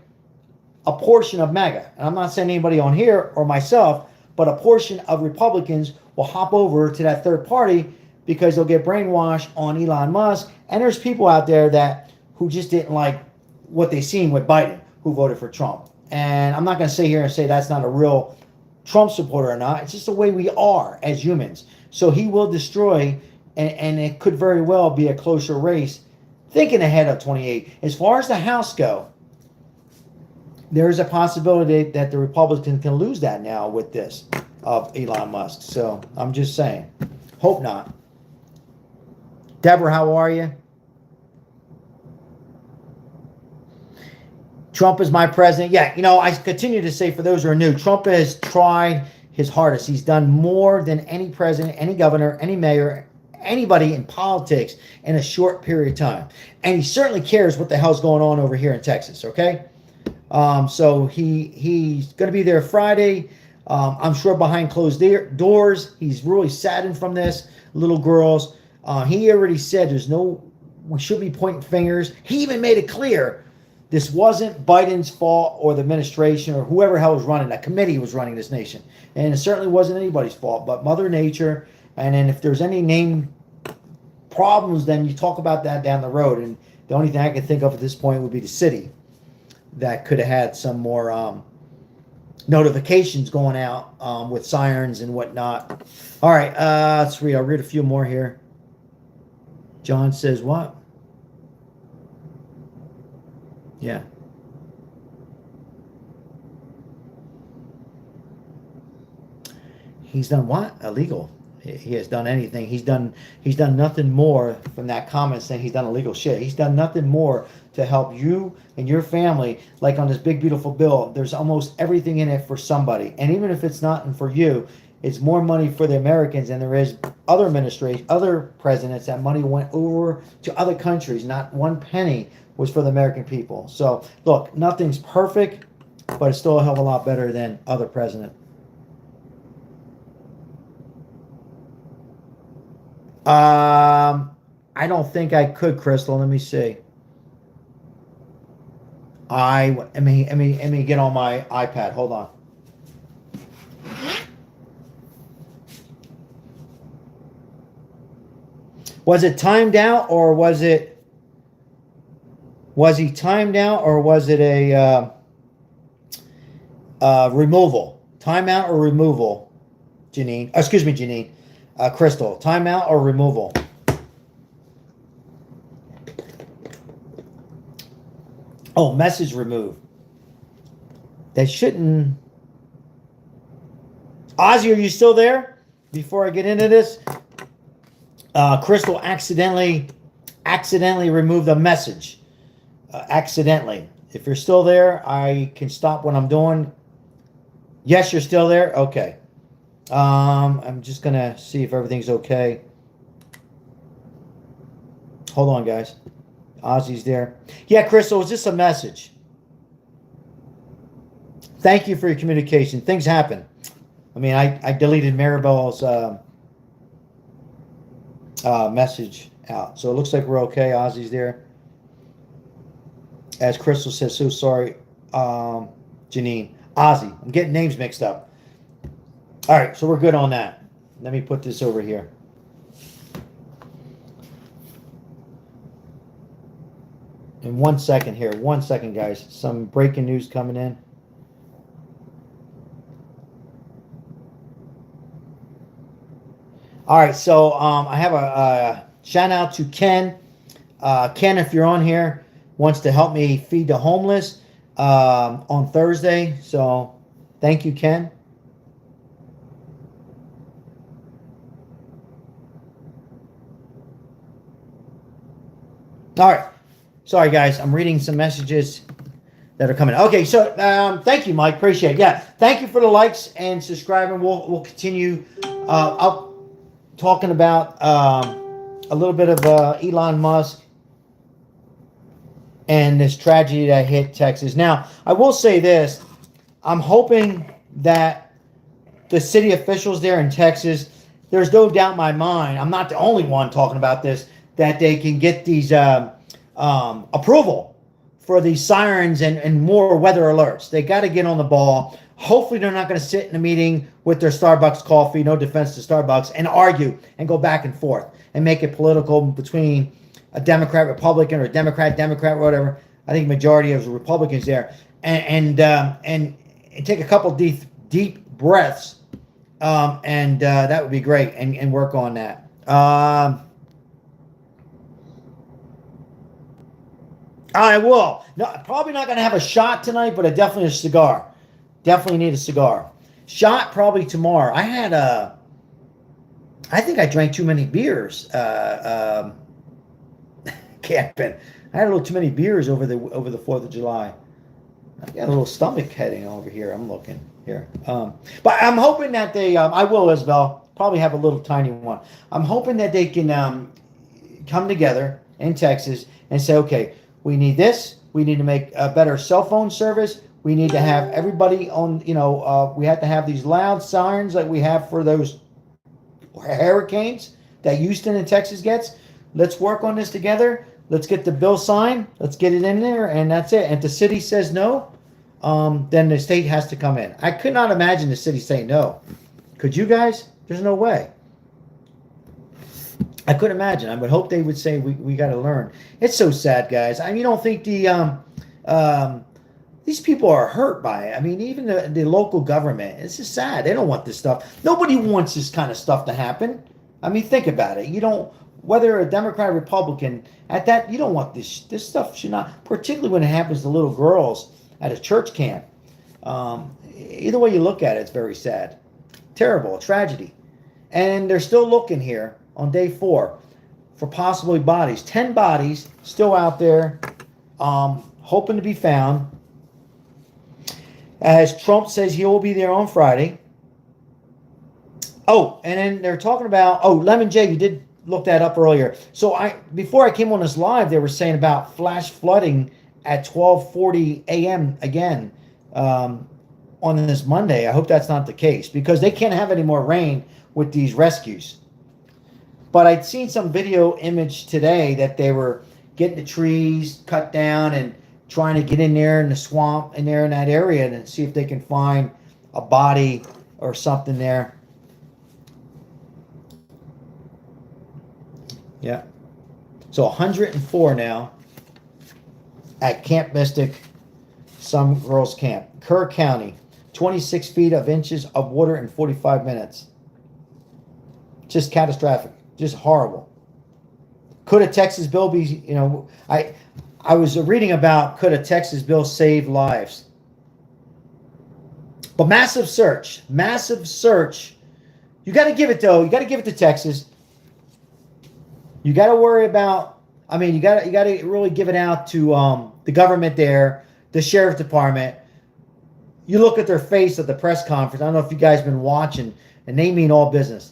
a portion of MAGA. And I'm not saying anybody on here or myself, but a portion of Republicans will hop over to that third party because they'll get brainwashed on Elon Musk. And there's people out there who just didn't like what they seen with Biden, who voted for Trump. And I'm not going to sit here and say that's not a real Trump supporter or not. It's just the way we are as humans. So he will destroy, and it could very well be a closer race, thinking ahead of 28. As far as the House go, there is a possibility that the Republicans can lose that now with this of Elon Musk. So I'm just saying. Hope not. Deborah, how are you? Trump is my president. Yeah, I continue to say, for those who are new, Trump has tried his hardest. He's done more than any president, any governor, any mayor, anybody in politics in a short period of time. And he certainly cares what the hell's going on over here in Texas, okay? So he's going to be there Friday. I'm sure behind closed doors. He's really saddened from this. Little girls. He already said we should be pointing fingers. He even made it clear this wasn't Biden's fault or the administration or whoever hell was running. That committee was running this nation. And it certainly wasn't anybody's fault, but Mother Nature. And then if there's any name problems, then you talk about that down the road. And the only thing I can think of at this point would be the city that could have had some more notifications going out with sirens and whatnot. All right, let's read. I'll read a few more here. John says what? Yeah. He's done what? Illegal. He has done anything. He's done nothing more from that comment saying he's done illegal shit. He's done nothing more to help you and your family. Like on this big beautiful bill, there's almost everything in it for somebody. And even if it's not for you, it's more money for the Americans than there is other administrations, other presidents. That money went over to other countries. Not one penny was for the American people. So look, nothing's perfect, but it's still a hell of a lot better than other presidents. I don't think I could, Crystal. Let me see. Let me get on my iPad. Hold on. Was it timed out, or was he timed out, or was it a removal? Timeout or removal, Janine? Excuse me, Janine. Crystal, timeout or removal? Oh, message removed. They shouldn't. Ozzy, are you still there? Before I get into this, Crystal accidentally removed a message. Accidentally. If you're still there, I can stop what I'm doing. Yes, you're still there? Okay. I'm just going to see if everything's okay. Hold on, guys. Ozzy's there. Yeah, Crystal, it's just a message. Thank you for your communication. Things happen. I mean, I deleted Maribel's message out. So it looks like we're okay. Ozzy's there. As Crystal says, so sorry, Janine. Ozzy. I'm getting names mixed up. All right, so we're good on that. Let me put this over here. In 1 second here. 1 second, guys. Some breaking news coming in. All right, so I have a shout out to Ken. Ken, if you're on here, wants to help me feed the homeless on Thursday. So thank you, Ken. All right. Sorry, guys. I'm reading some messages that are coming. Okay, so thank you, Mike. Appreciate it. Yeah, thank you for the likes and subscribing. We'll continue up talking about a little bit of Elon Musk and this tragedy that hit Texas. Now, I will say this. I'm hoping that the city officials there in Texas, there's no doubt in my mind, I'm not the only one talking about this, that they can get these approval for these sirens and more weather alerts. They got to get on the ball. Hopefully they're not going to sit in a meeting with their Starbucks coffee, no defense to Starbucks, and argue and go back and forth and make it political between a Democrat, Republican, or Democrat, whatever. I think majority of the Republicans there, and take a couple deep breaths, and that would be great, and work on that. I will. No, probably not going to have a shot tonight, but I definitely a cigar. Definitely need a cigar. Shot probably tomorrow. I think I drank too many beers. Camping. I had a little too many beers over the 4th of July. I got a little stomach heading over here. I'm looking here. But I'm hoping that they. I will, Isabel. Probably have a little tiny one. I'm hoping that they can come together in Texas and say, okay, we need this. We need to make a better cell phone service. We need to have everybody on, we have to have these loud sirens like we have for those hurricanes that Houston and Texas gets. Let's work on this together. Let's get the bill signed. Let's get it in there, and that's it. And if the city says no, then the state has to come in. I could not imagine the city saying no. Could you guys? There's no way. I couldn't imagine. I would hope they would say we got to learn. It's so sad, guys. I mean, you don't think these people are hurt by it. I mean, even the local government. It's just sad. They don't want this stuff. Nobody wants this kind of stuff to happen. I mean, think about it. You don't, whether a Democrat or Republican, at that, you don't want this. This stuff should not, particularly when it happens to little girls at a church camp. Either way you look at it, it's very sad. Terrible, a tragedy. And they're still looking here on day 4 for possibly bodies. 10 bodies still out there, hoping to be found. As Trump says he will be there on Friday. Oh, and then they're talking about, Lemon J, you did look that up earlier. So before I came on this live, they were saying about flash flooding at 12:40 a.m. again on this Monday. I hope that's not the case, because they can't have any more rain with these rescues. But I'd seen some video image today that they were getting the trees cut down and trying to get in there in the swamp in there in that area and see if they can find a body or something there. Yeah. So 104 now at Camp Mystic, some girls' camp. Kerr County, 26 feet of inches of water in 45 minutes. Just catastrophic. Just horrible. Could a Texas bill be, I was reading about, could a Texas bill save lives? But massive search. You got to give it, though. You got to give it to Texas. You got to worry about, you got to really give it out to the government there, the sheriff department. You look at their face at the press conference. I don't know if you guys have been watching, and they mean all business.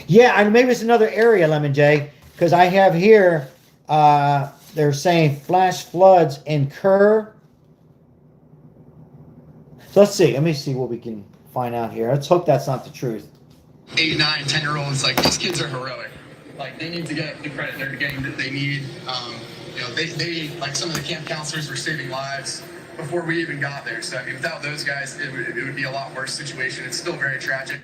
Yeah, and maybe it's another area, Lemon J, because I have here, they're saying flash floods in Kerr. So let's see. Let me see what we can find out here. Let's hope that's not the truth. 8, 9, 10-year-olds, like, these kids are heroic. Like, they need to get the credit they're getting that they need. They like, some of the camp counselors were saving lives. before we even got there. So, I mean, without those guys, it would be a lot worse situation. It's still very tragic.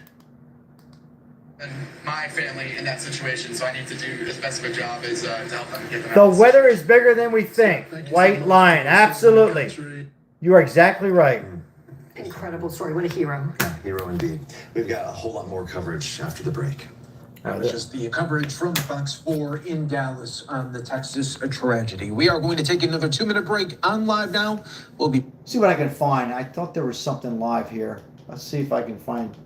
And my family in that situation, so I need to do as best of a job as to help them get them The out. weather is bigger than we think. Thank you so White much line, for absolutely. serving the country. You are exactly right. Incredible story. What a hero. Hero indeed. We've got a whole lot more coverage after the break. That was just the coverage from Fox 4 in Dallas on the Texas tragedy. We are going to take another 2-minute break on Live Now. We'll be See what I can find. I thought there was something live here. Let's see if I can find.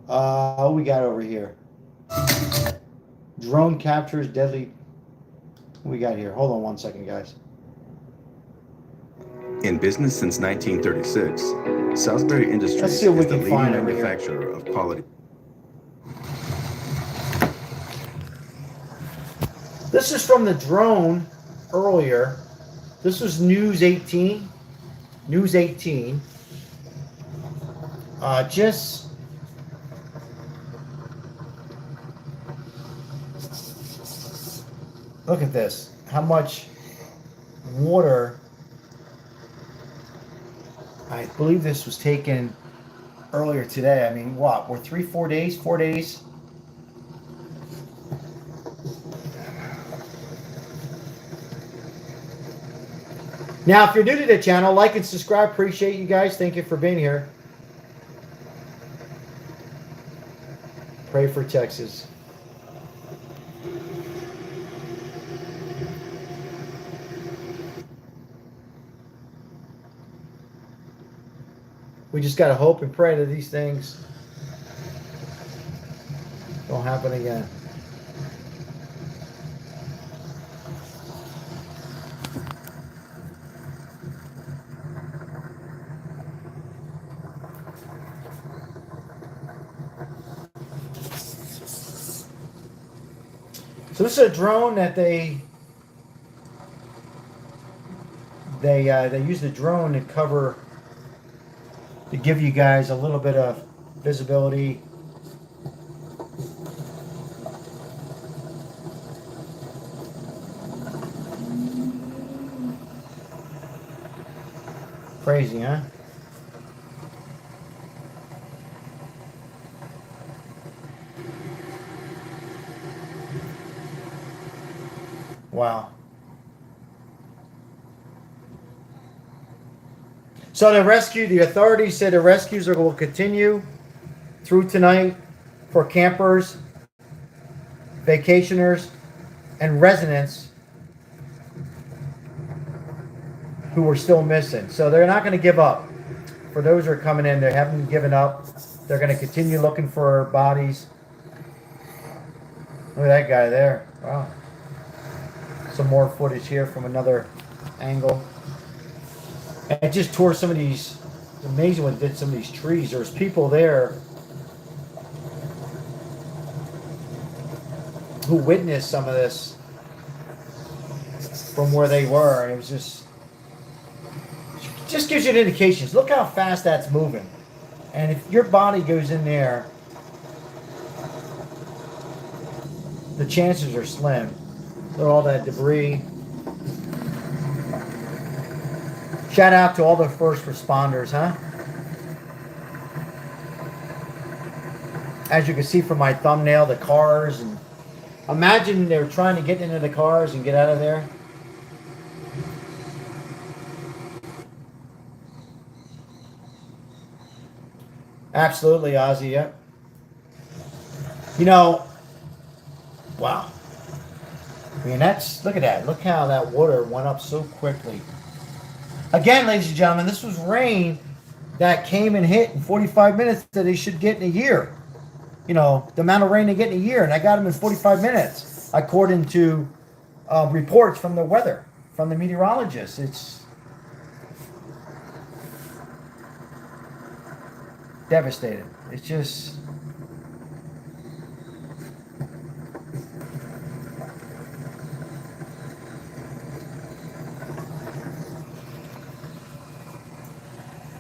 What we got over here? Drone captures deadly. What we got here? Hold on one second, guys. In business since 1936, Salisbury Industries Let's is see what we the can leading find over here. manufacturer of quality. This is from the drone earlier. This was News 18. News 18. Just look at this. How much water. I believe this was taken earlier today. I mean, what? We're 4 days? 4 days? Now, if you're new to the channel, like and subscribe. Appreciate you guys. Thank you for being here. Pray for Texas. We just got to hope and pray that these things don't happen again. So this is a drone that they use the drone to cover, to give you guys a little bit of visibility. Crazy, huh? Wow. So the authorities said the rescues will continue through tonight for campers, vacationers, and residents who were still missing. So they're not going to give up. For those who are coming in, they haven't given up. They're going to continue looking for bodies. Look at that guy there. Wow. Some more footage here from another angle. And it just tore some of these. It's amazing what it did some of these trees. There's people there who witnessed some of this from where they were, and it was just gives you an indication. Look how fast that's moving, and if your body goes in there, the chances are slim. Look at all that debris. Shout out to all the first responders, huh? As you can see from my thumbnail, the cars, and imagine they were trying to get into the cars and get out of there. Absolutely, Ozzy, yep. You know, wow. I mean, look at that. Look how that water went up so quickly. Again, ladies and gentlemen, this was rain that came and hit in 45 minutes that they should get in a year. You know, the amount of rain they get in a year, and I got them in 45 minutes, according to reports from the weather, from the meteorologists. It's devastating. It's just...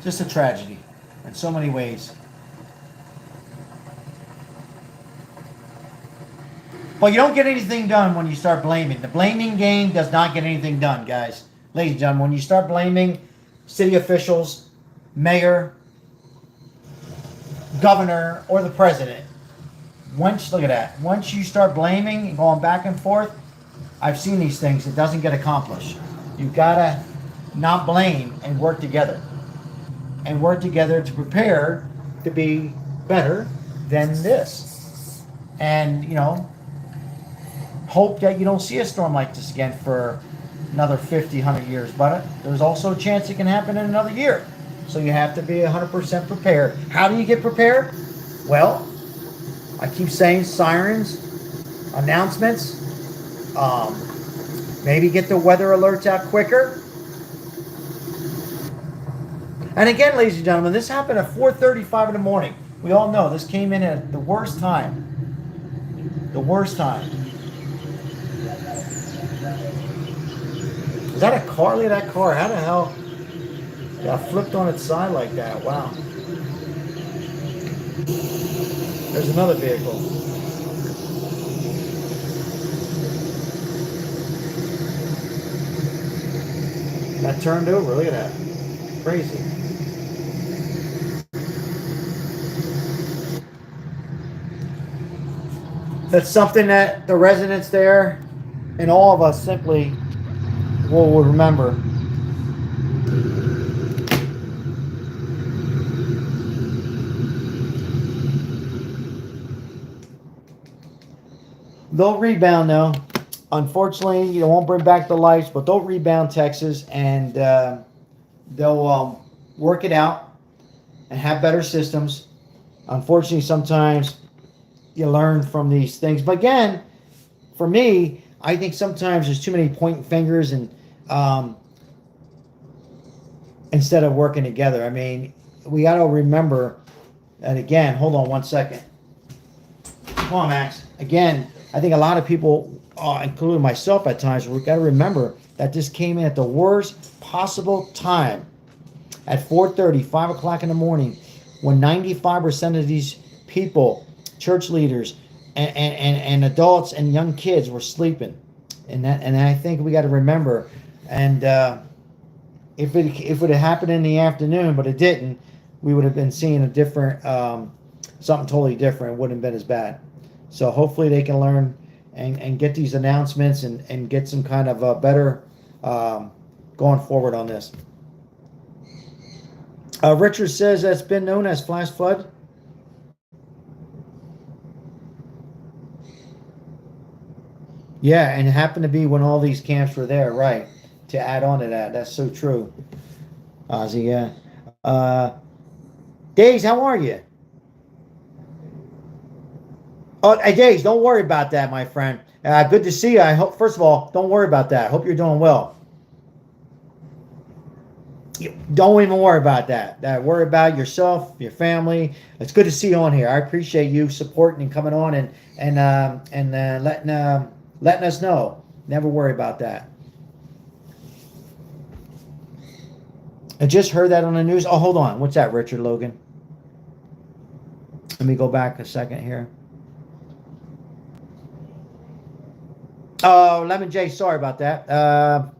just a tragedy in so many ways. But you don't get anything done when you start blaming. The blaming game does not get anything done, guys. Ladies and gentlemen, when you start blaming city officials, mayor, governor, or the president, look at that. Once you start blaming and going back and forth, I've seen these things. It doesn't get accomplished. You've got to not blame and work together. And work together to prepare to be better than this. And, hope that you don't see a storm like this again for another 50, 100 years. But there's also a chance it can happen in another year. So you have to be 100% prepared. How do you get prepared? Well, I keep saying sirens, announcements, maybe get the weather alerts out quicker. And again, ladies and gentlemen, this happened at 4:35 in the morning. We all know this came in at the worst time. The worst time. Is that a car? Look at that car. How the hell got flipped on its side like that? Wow. There's another vehicle. That turned over. Look at that. Crazy. That's something that the residents there and all of us simply will remember. They'll rebound though. Unfortunately, you won't bring back the lights, but they'll rebound Texas, and they'll work it out and have better systems. Unfortunately, sometimes you learn from these things. But again, for me, I think sometimes there's too many pointing fingers and instead of working together. I mean, we got to remember, and again, hold on one second. Come on, Max. Again, I think a lot of people, including myself at times, we got to remember that this came in at the worst possible time at 4:30, 5 o'clock in the morning, when 95% of these people, church leaders and adults and young kids, were sleeping. And I think we got to remember. And if it had happened in the afternoon, but it didn't, we would have been seeing a different, something totally different. It wouldn't have been as bad. So hopefully they can learn and get these announcements and get some kind of better going forward on this. Richard says that's been known as flash flood. Yeah, and it happened to be when all these camps were there, right? To add on to that, that's so true. Ozzy, yeah. Days, how are you? Oh, hey, Days, don't worry about that, my friend. Good to see you. I hope, first of all, don't worry about that. I hope you're doing well. Don't even worry about that. Worry about yourself, your family. It's good to see you on here. I appreciate you supporting and coming on and letting us know. Never worry about that. I just heard that on the news. Oh, hold on. What's that, Richard Logan? Let me go back a second here. Oh, Lemon J, sorry about that.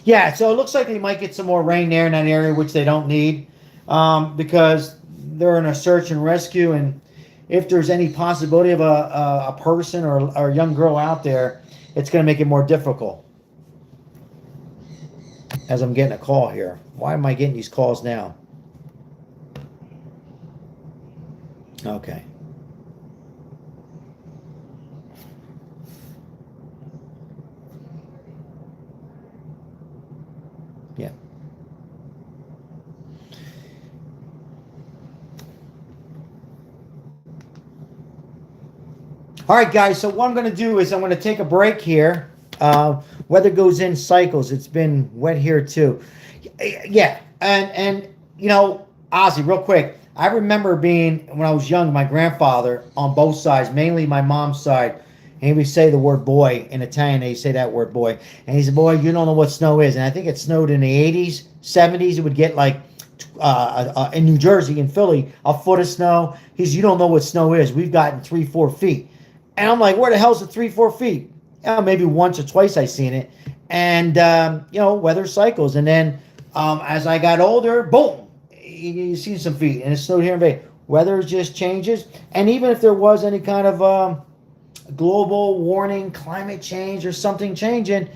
Yeah, so it looks like they might get some more rain there in that area, which they don't need, because they're in a search and rescue, and if there's any possibility of a person or a young girl out there, it's going to make it more difficult. As I'm getting a call here. Why am I getting these calls now? Okay. Yeah. All right, guys. So what I'm going to do is I'm going to take a break here. Weather goes in cycles. It's been wet here too. Yeah, and Ozzy, real quick. I remember being, when I was young, my grandfather on both sides, mainly my mom's side, and he would say the word boy in Italian. They say that word boy, and he said, "Boy, you don't know what snow is." And I think it snowed in the 80s, 70s. It would get like in New Jersey, in Philly, a foot of snow. He said, "You don't know what snow is. We've gotten 3-4 feet." And I'm like, where the hell's the 3-4 feet? Maybe once or twice I seen it. And, weather cycles. And then as I got older, boom, you see some feet. And it snowed here in Vegas. Weather just changes. And even if there was any kind of global warning, climate change or something changing,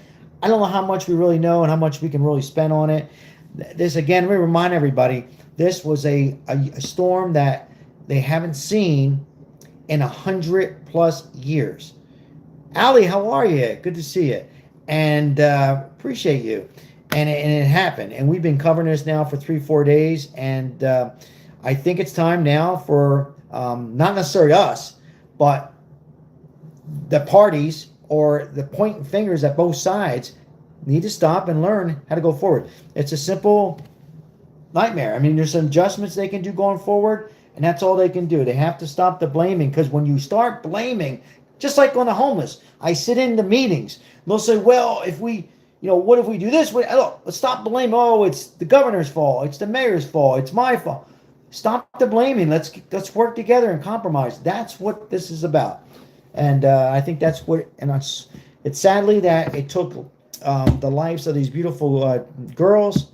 I don't know how much we really know and how much we can really spend on it. This, again, let me remind everybody, this was a storm that they haven't seen in 100+ years. Allie, how are you? Good to see you. And appreciate you. And it happened. And we've been covering this now for 3-4 days. And I think it's time now for not necessarily us, but the parties or the pointing fingers at both sides need to stop and learn how to go forward. It's a simple nightmare. I mean, there's some adjustments they can do going forward, and that's all they can do. They have to stop the blaming, because when you start blaming, just like on the homeless, I sit in the meetings, and they'll say, well, if we, what if we do this? Look, let's stop blaming. Oh, it's the governor's fault. It's the mayor's fault. It's my fault. Stop the blaming. Let's work together and compromise. That's what this is about. And I think that's what, and it's sadly that it took the lives of these beautiful girls,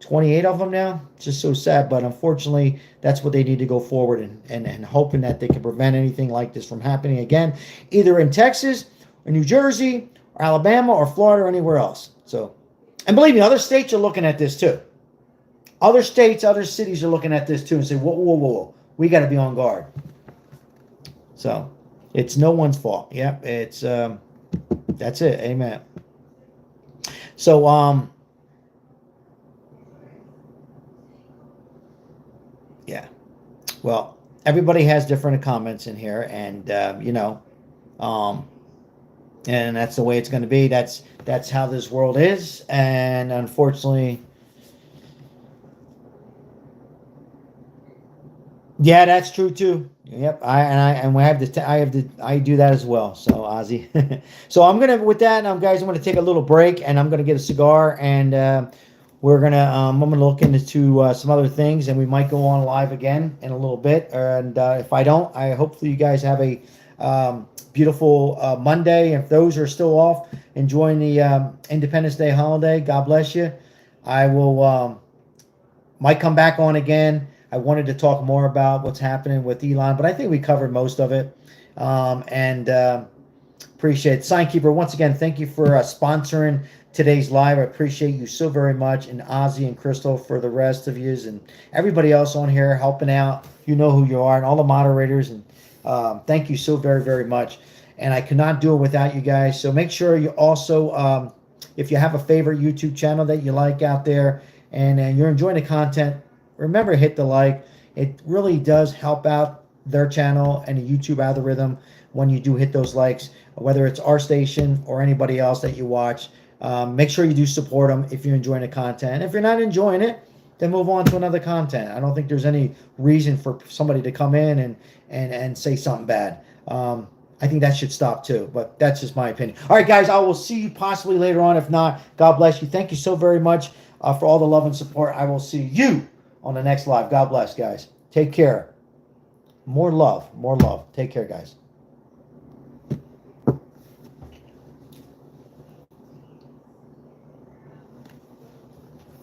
28 of them now. It's just so sad, but unfortunately, that's what they need to go forward and hoping that they can prevent anything like this from happening again, either in Texas or New Jersey or Alabama or Florida or anywhere else. So, and believe me, other states are looking at this too. Other states, other cities are looking at this too and say, whoa, we got to be on guard. So, it's no one's fault. Yep, it's that's it. Amen. So yeah. Well, everybody has different comments in here, and and that's the way it's going to be. That's how this world is, and unfortunately, yeah, that's true too. Yep, I do that as well. So Ozzy, so I'm gonna take a little break, and I'm gonna get a cigar, and I'm gonna look into some other things, and we might go on live again in a little bit. And if I don't, hopefully you guys have a beautiful Monday. If those are still off, enjoying the Independence Day holiday. God bless you. I will might come back on again. I wanted to talk more about what's happening with Elon, but I think we covered most of it. And appreciate it. Signkeeper, once again, thank you for sponsoring today's live. I appreciate you so very much. And Ozzy and Crystal for the rest of yous, and everybody else on here helping out. You know who you are, and all the moderators. And thank you so very, very much. And I cannot do it without you guys. So make sure you also, if you have a favorite YouTube channel that you like out there, and you're enjoying the content, remember, hit the like. It really does help out their channel and the YouTube algorithm when you do hit those likes, whether it's our station or anybody else that you watch. Make sure you do support them if you're enjoying the content. If you're not enjoying it, then move on to another content. I don't think there's any reason for somebody to come in and say something bad. I think that should stop too, but that's just my opinion. All right, guys, I will see you possibly later on. If not, God bless you. Thank you so very much for all the love and support. I will see you on the next live. God bless, guys. Take care. More love. More love. Take care, guys.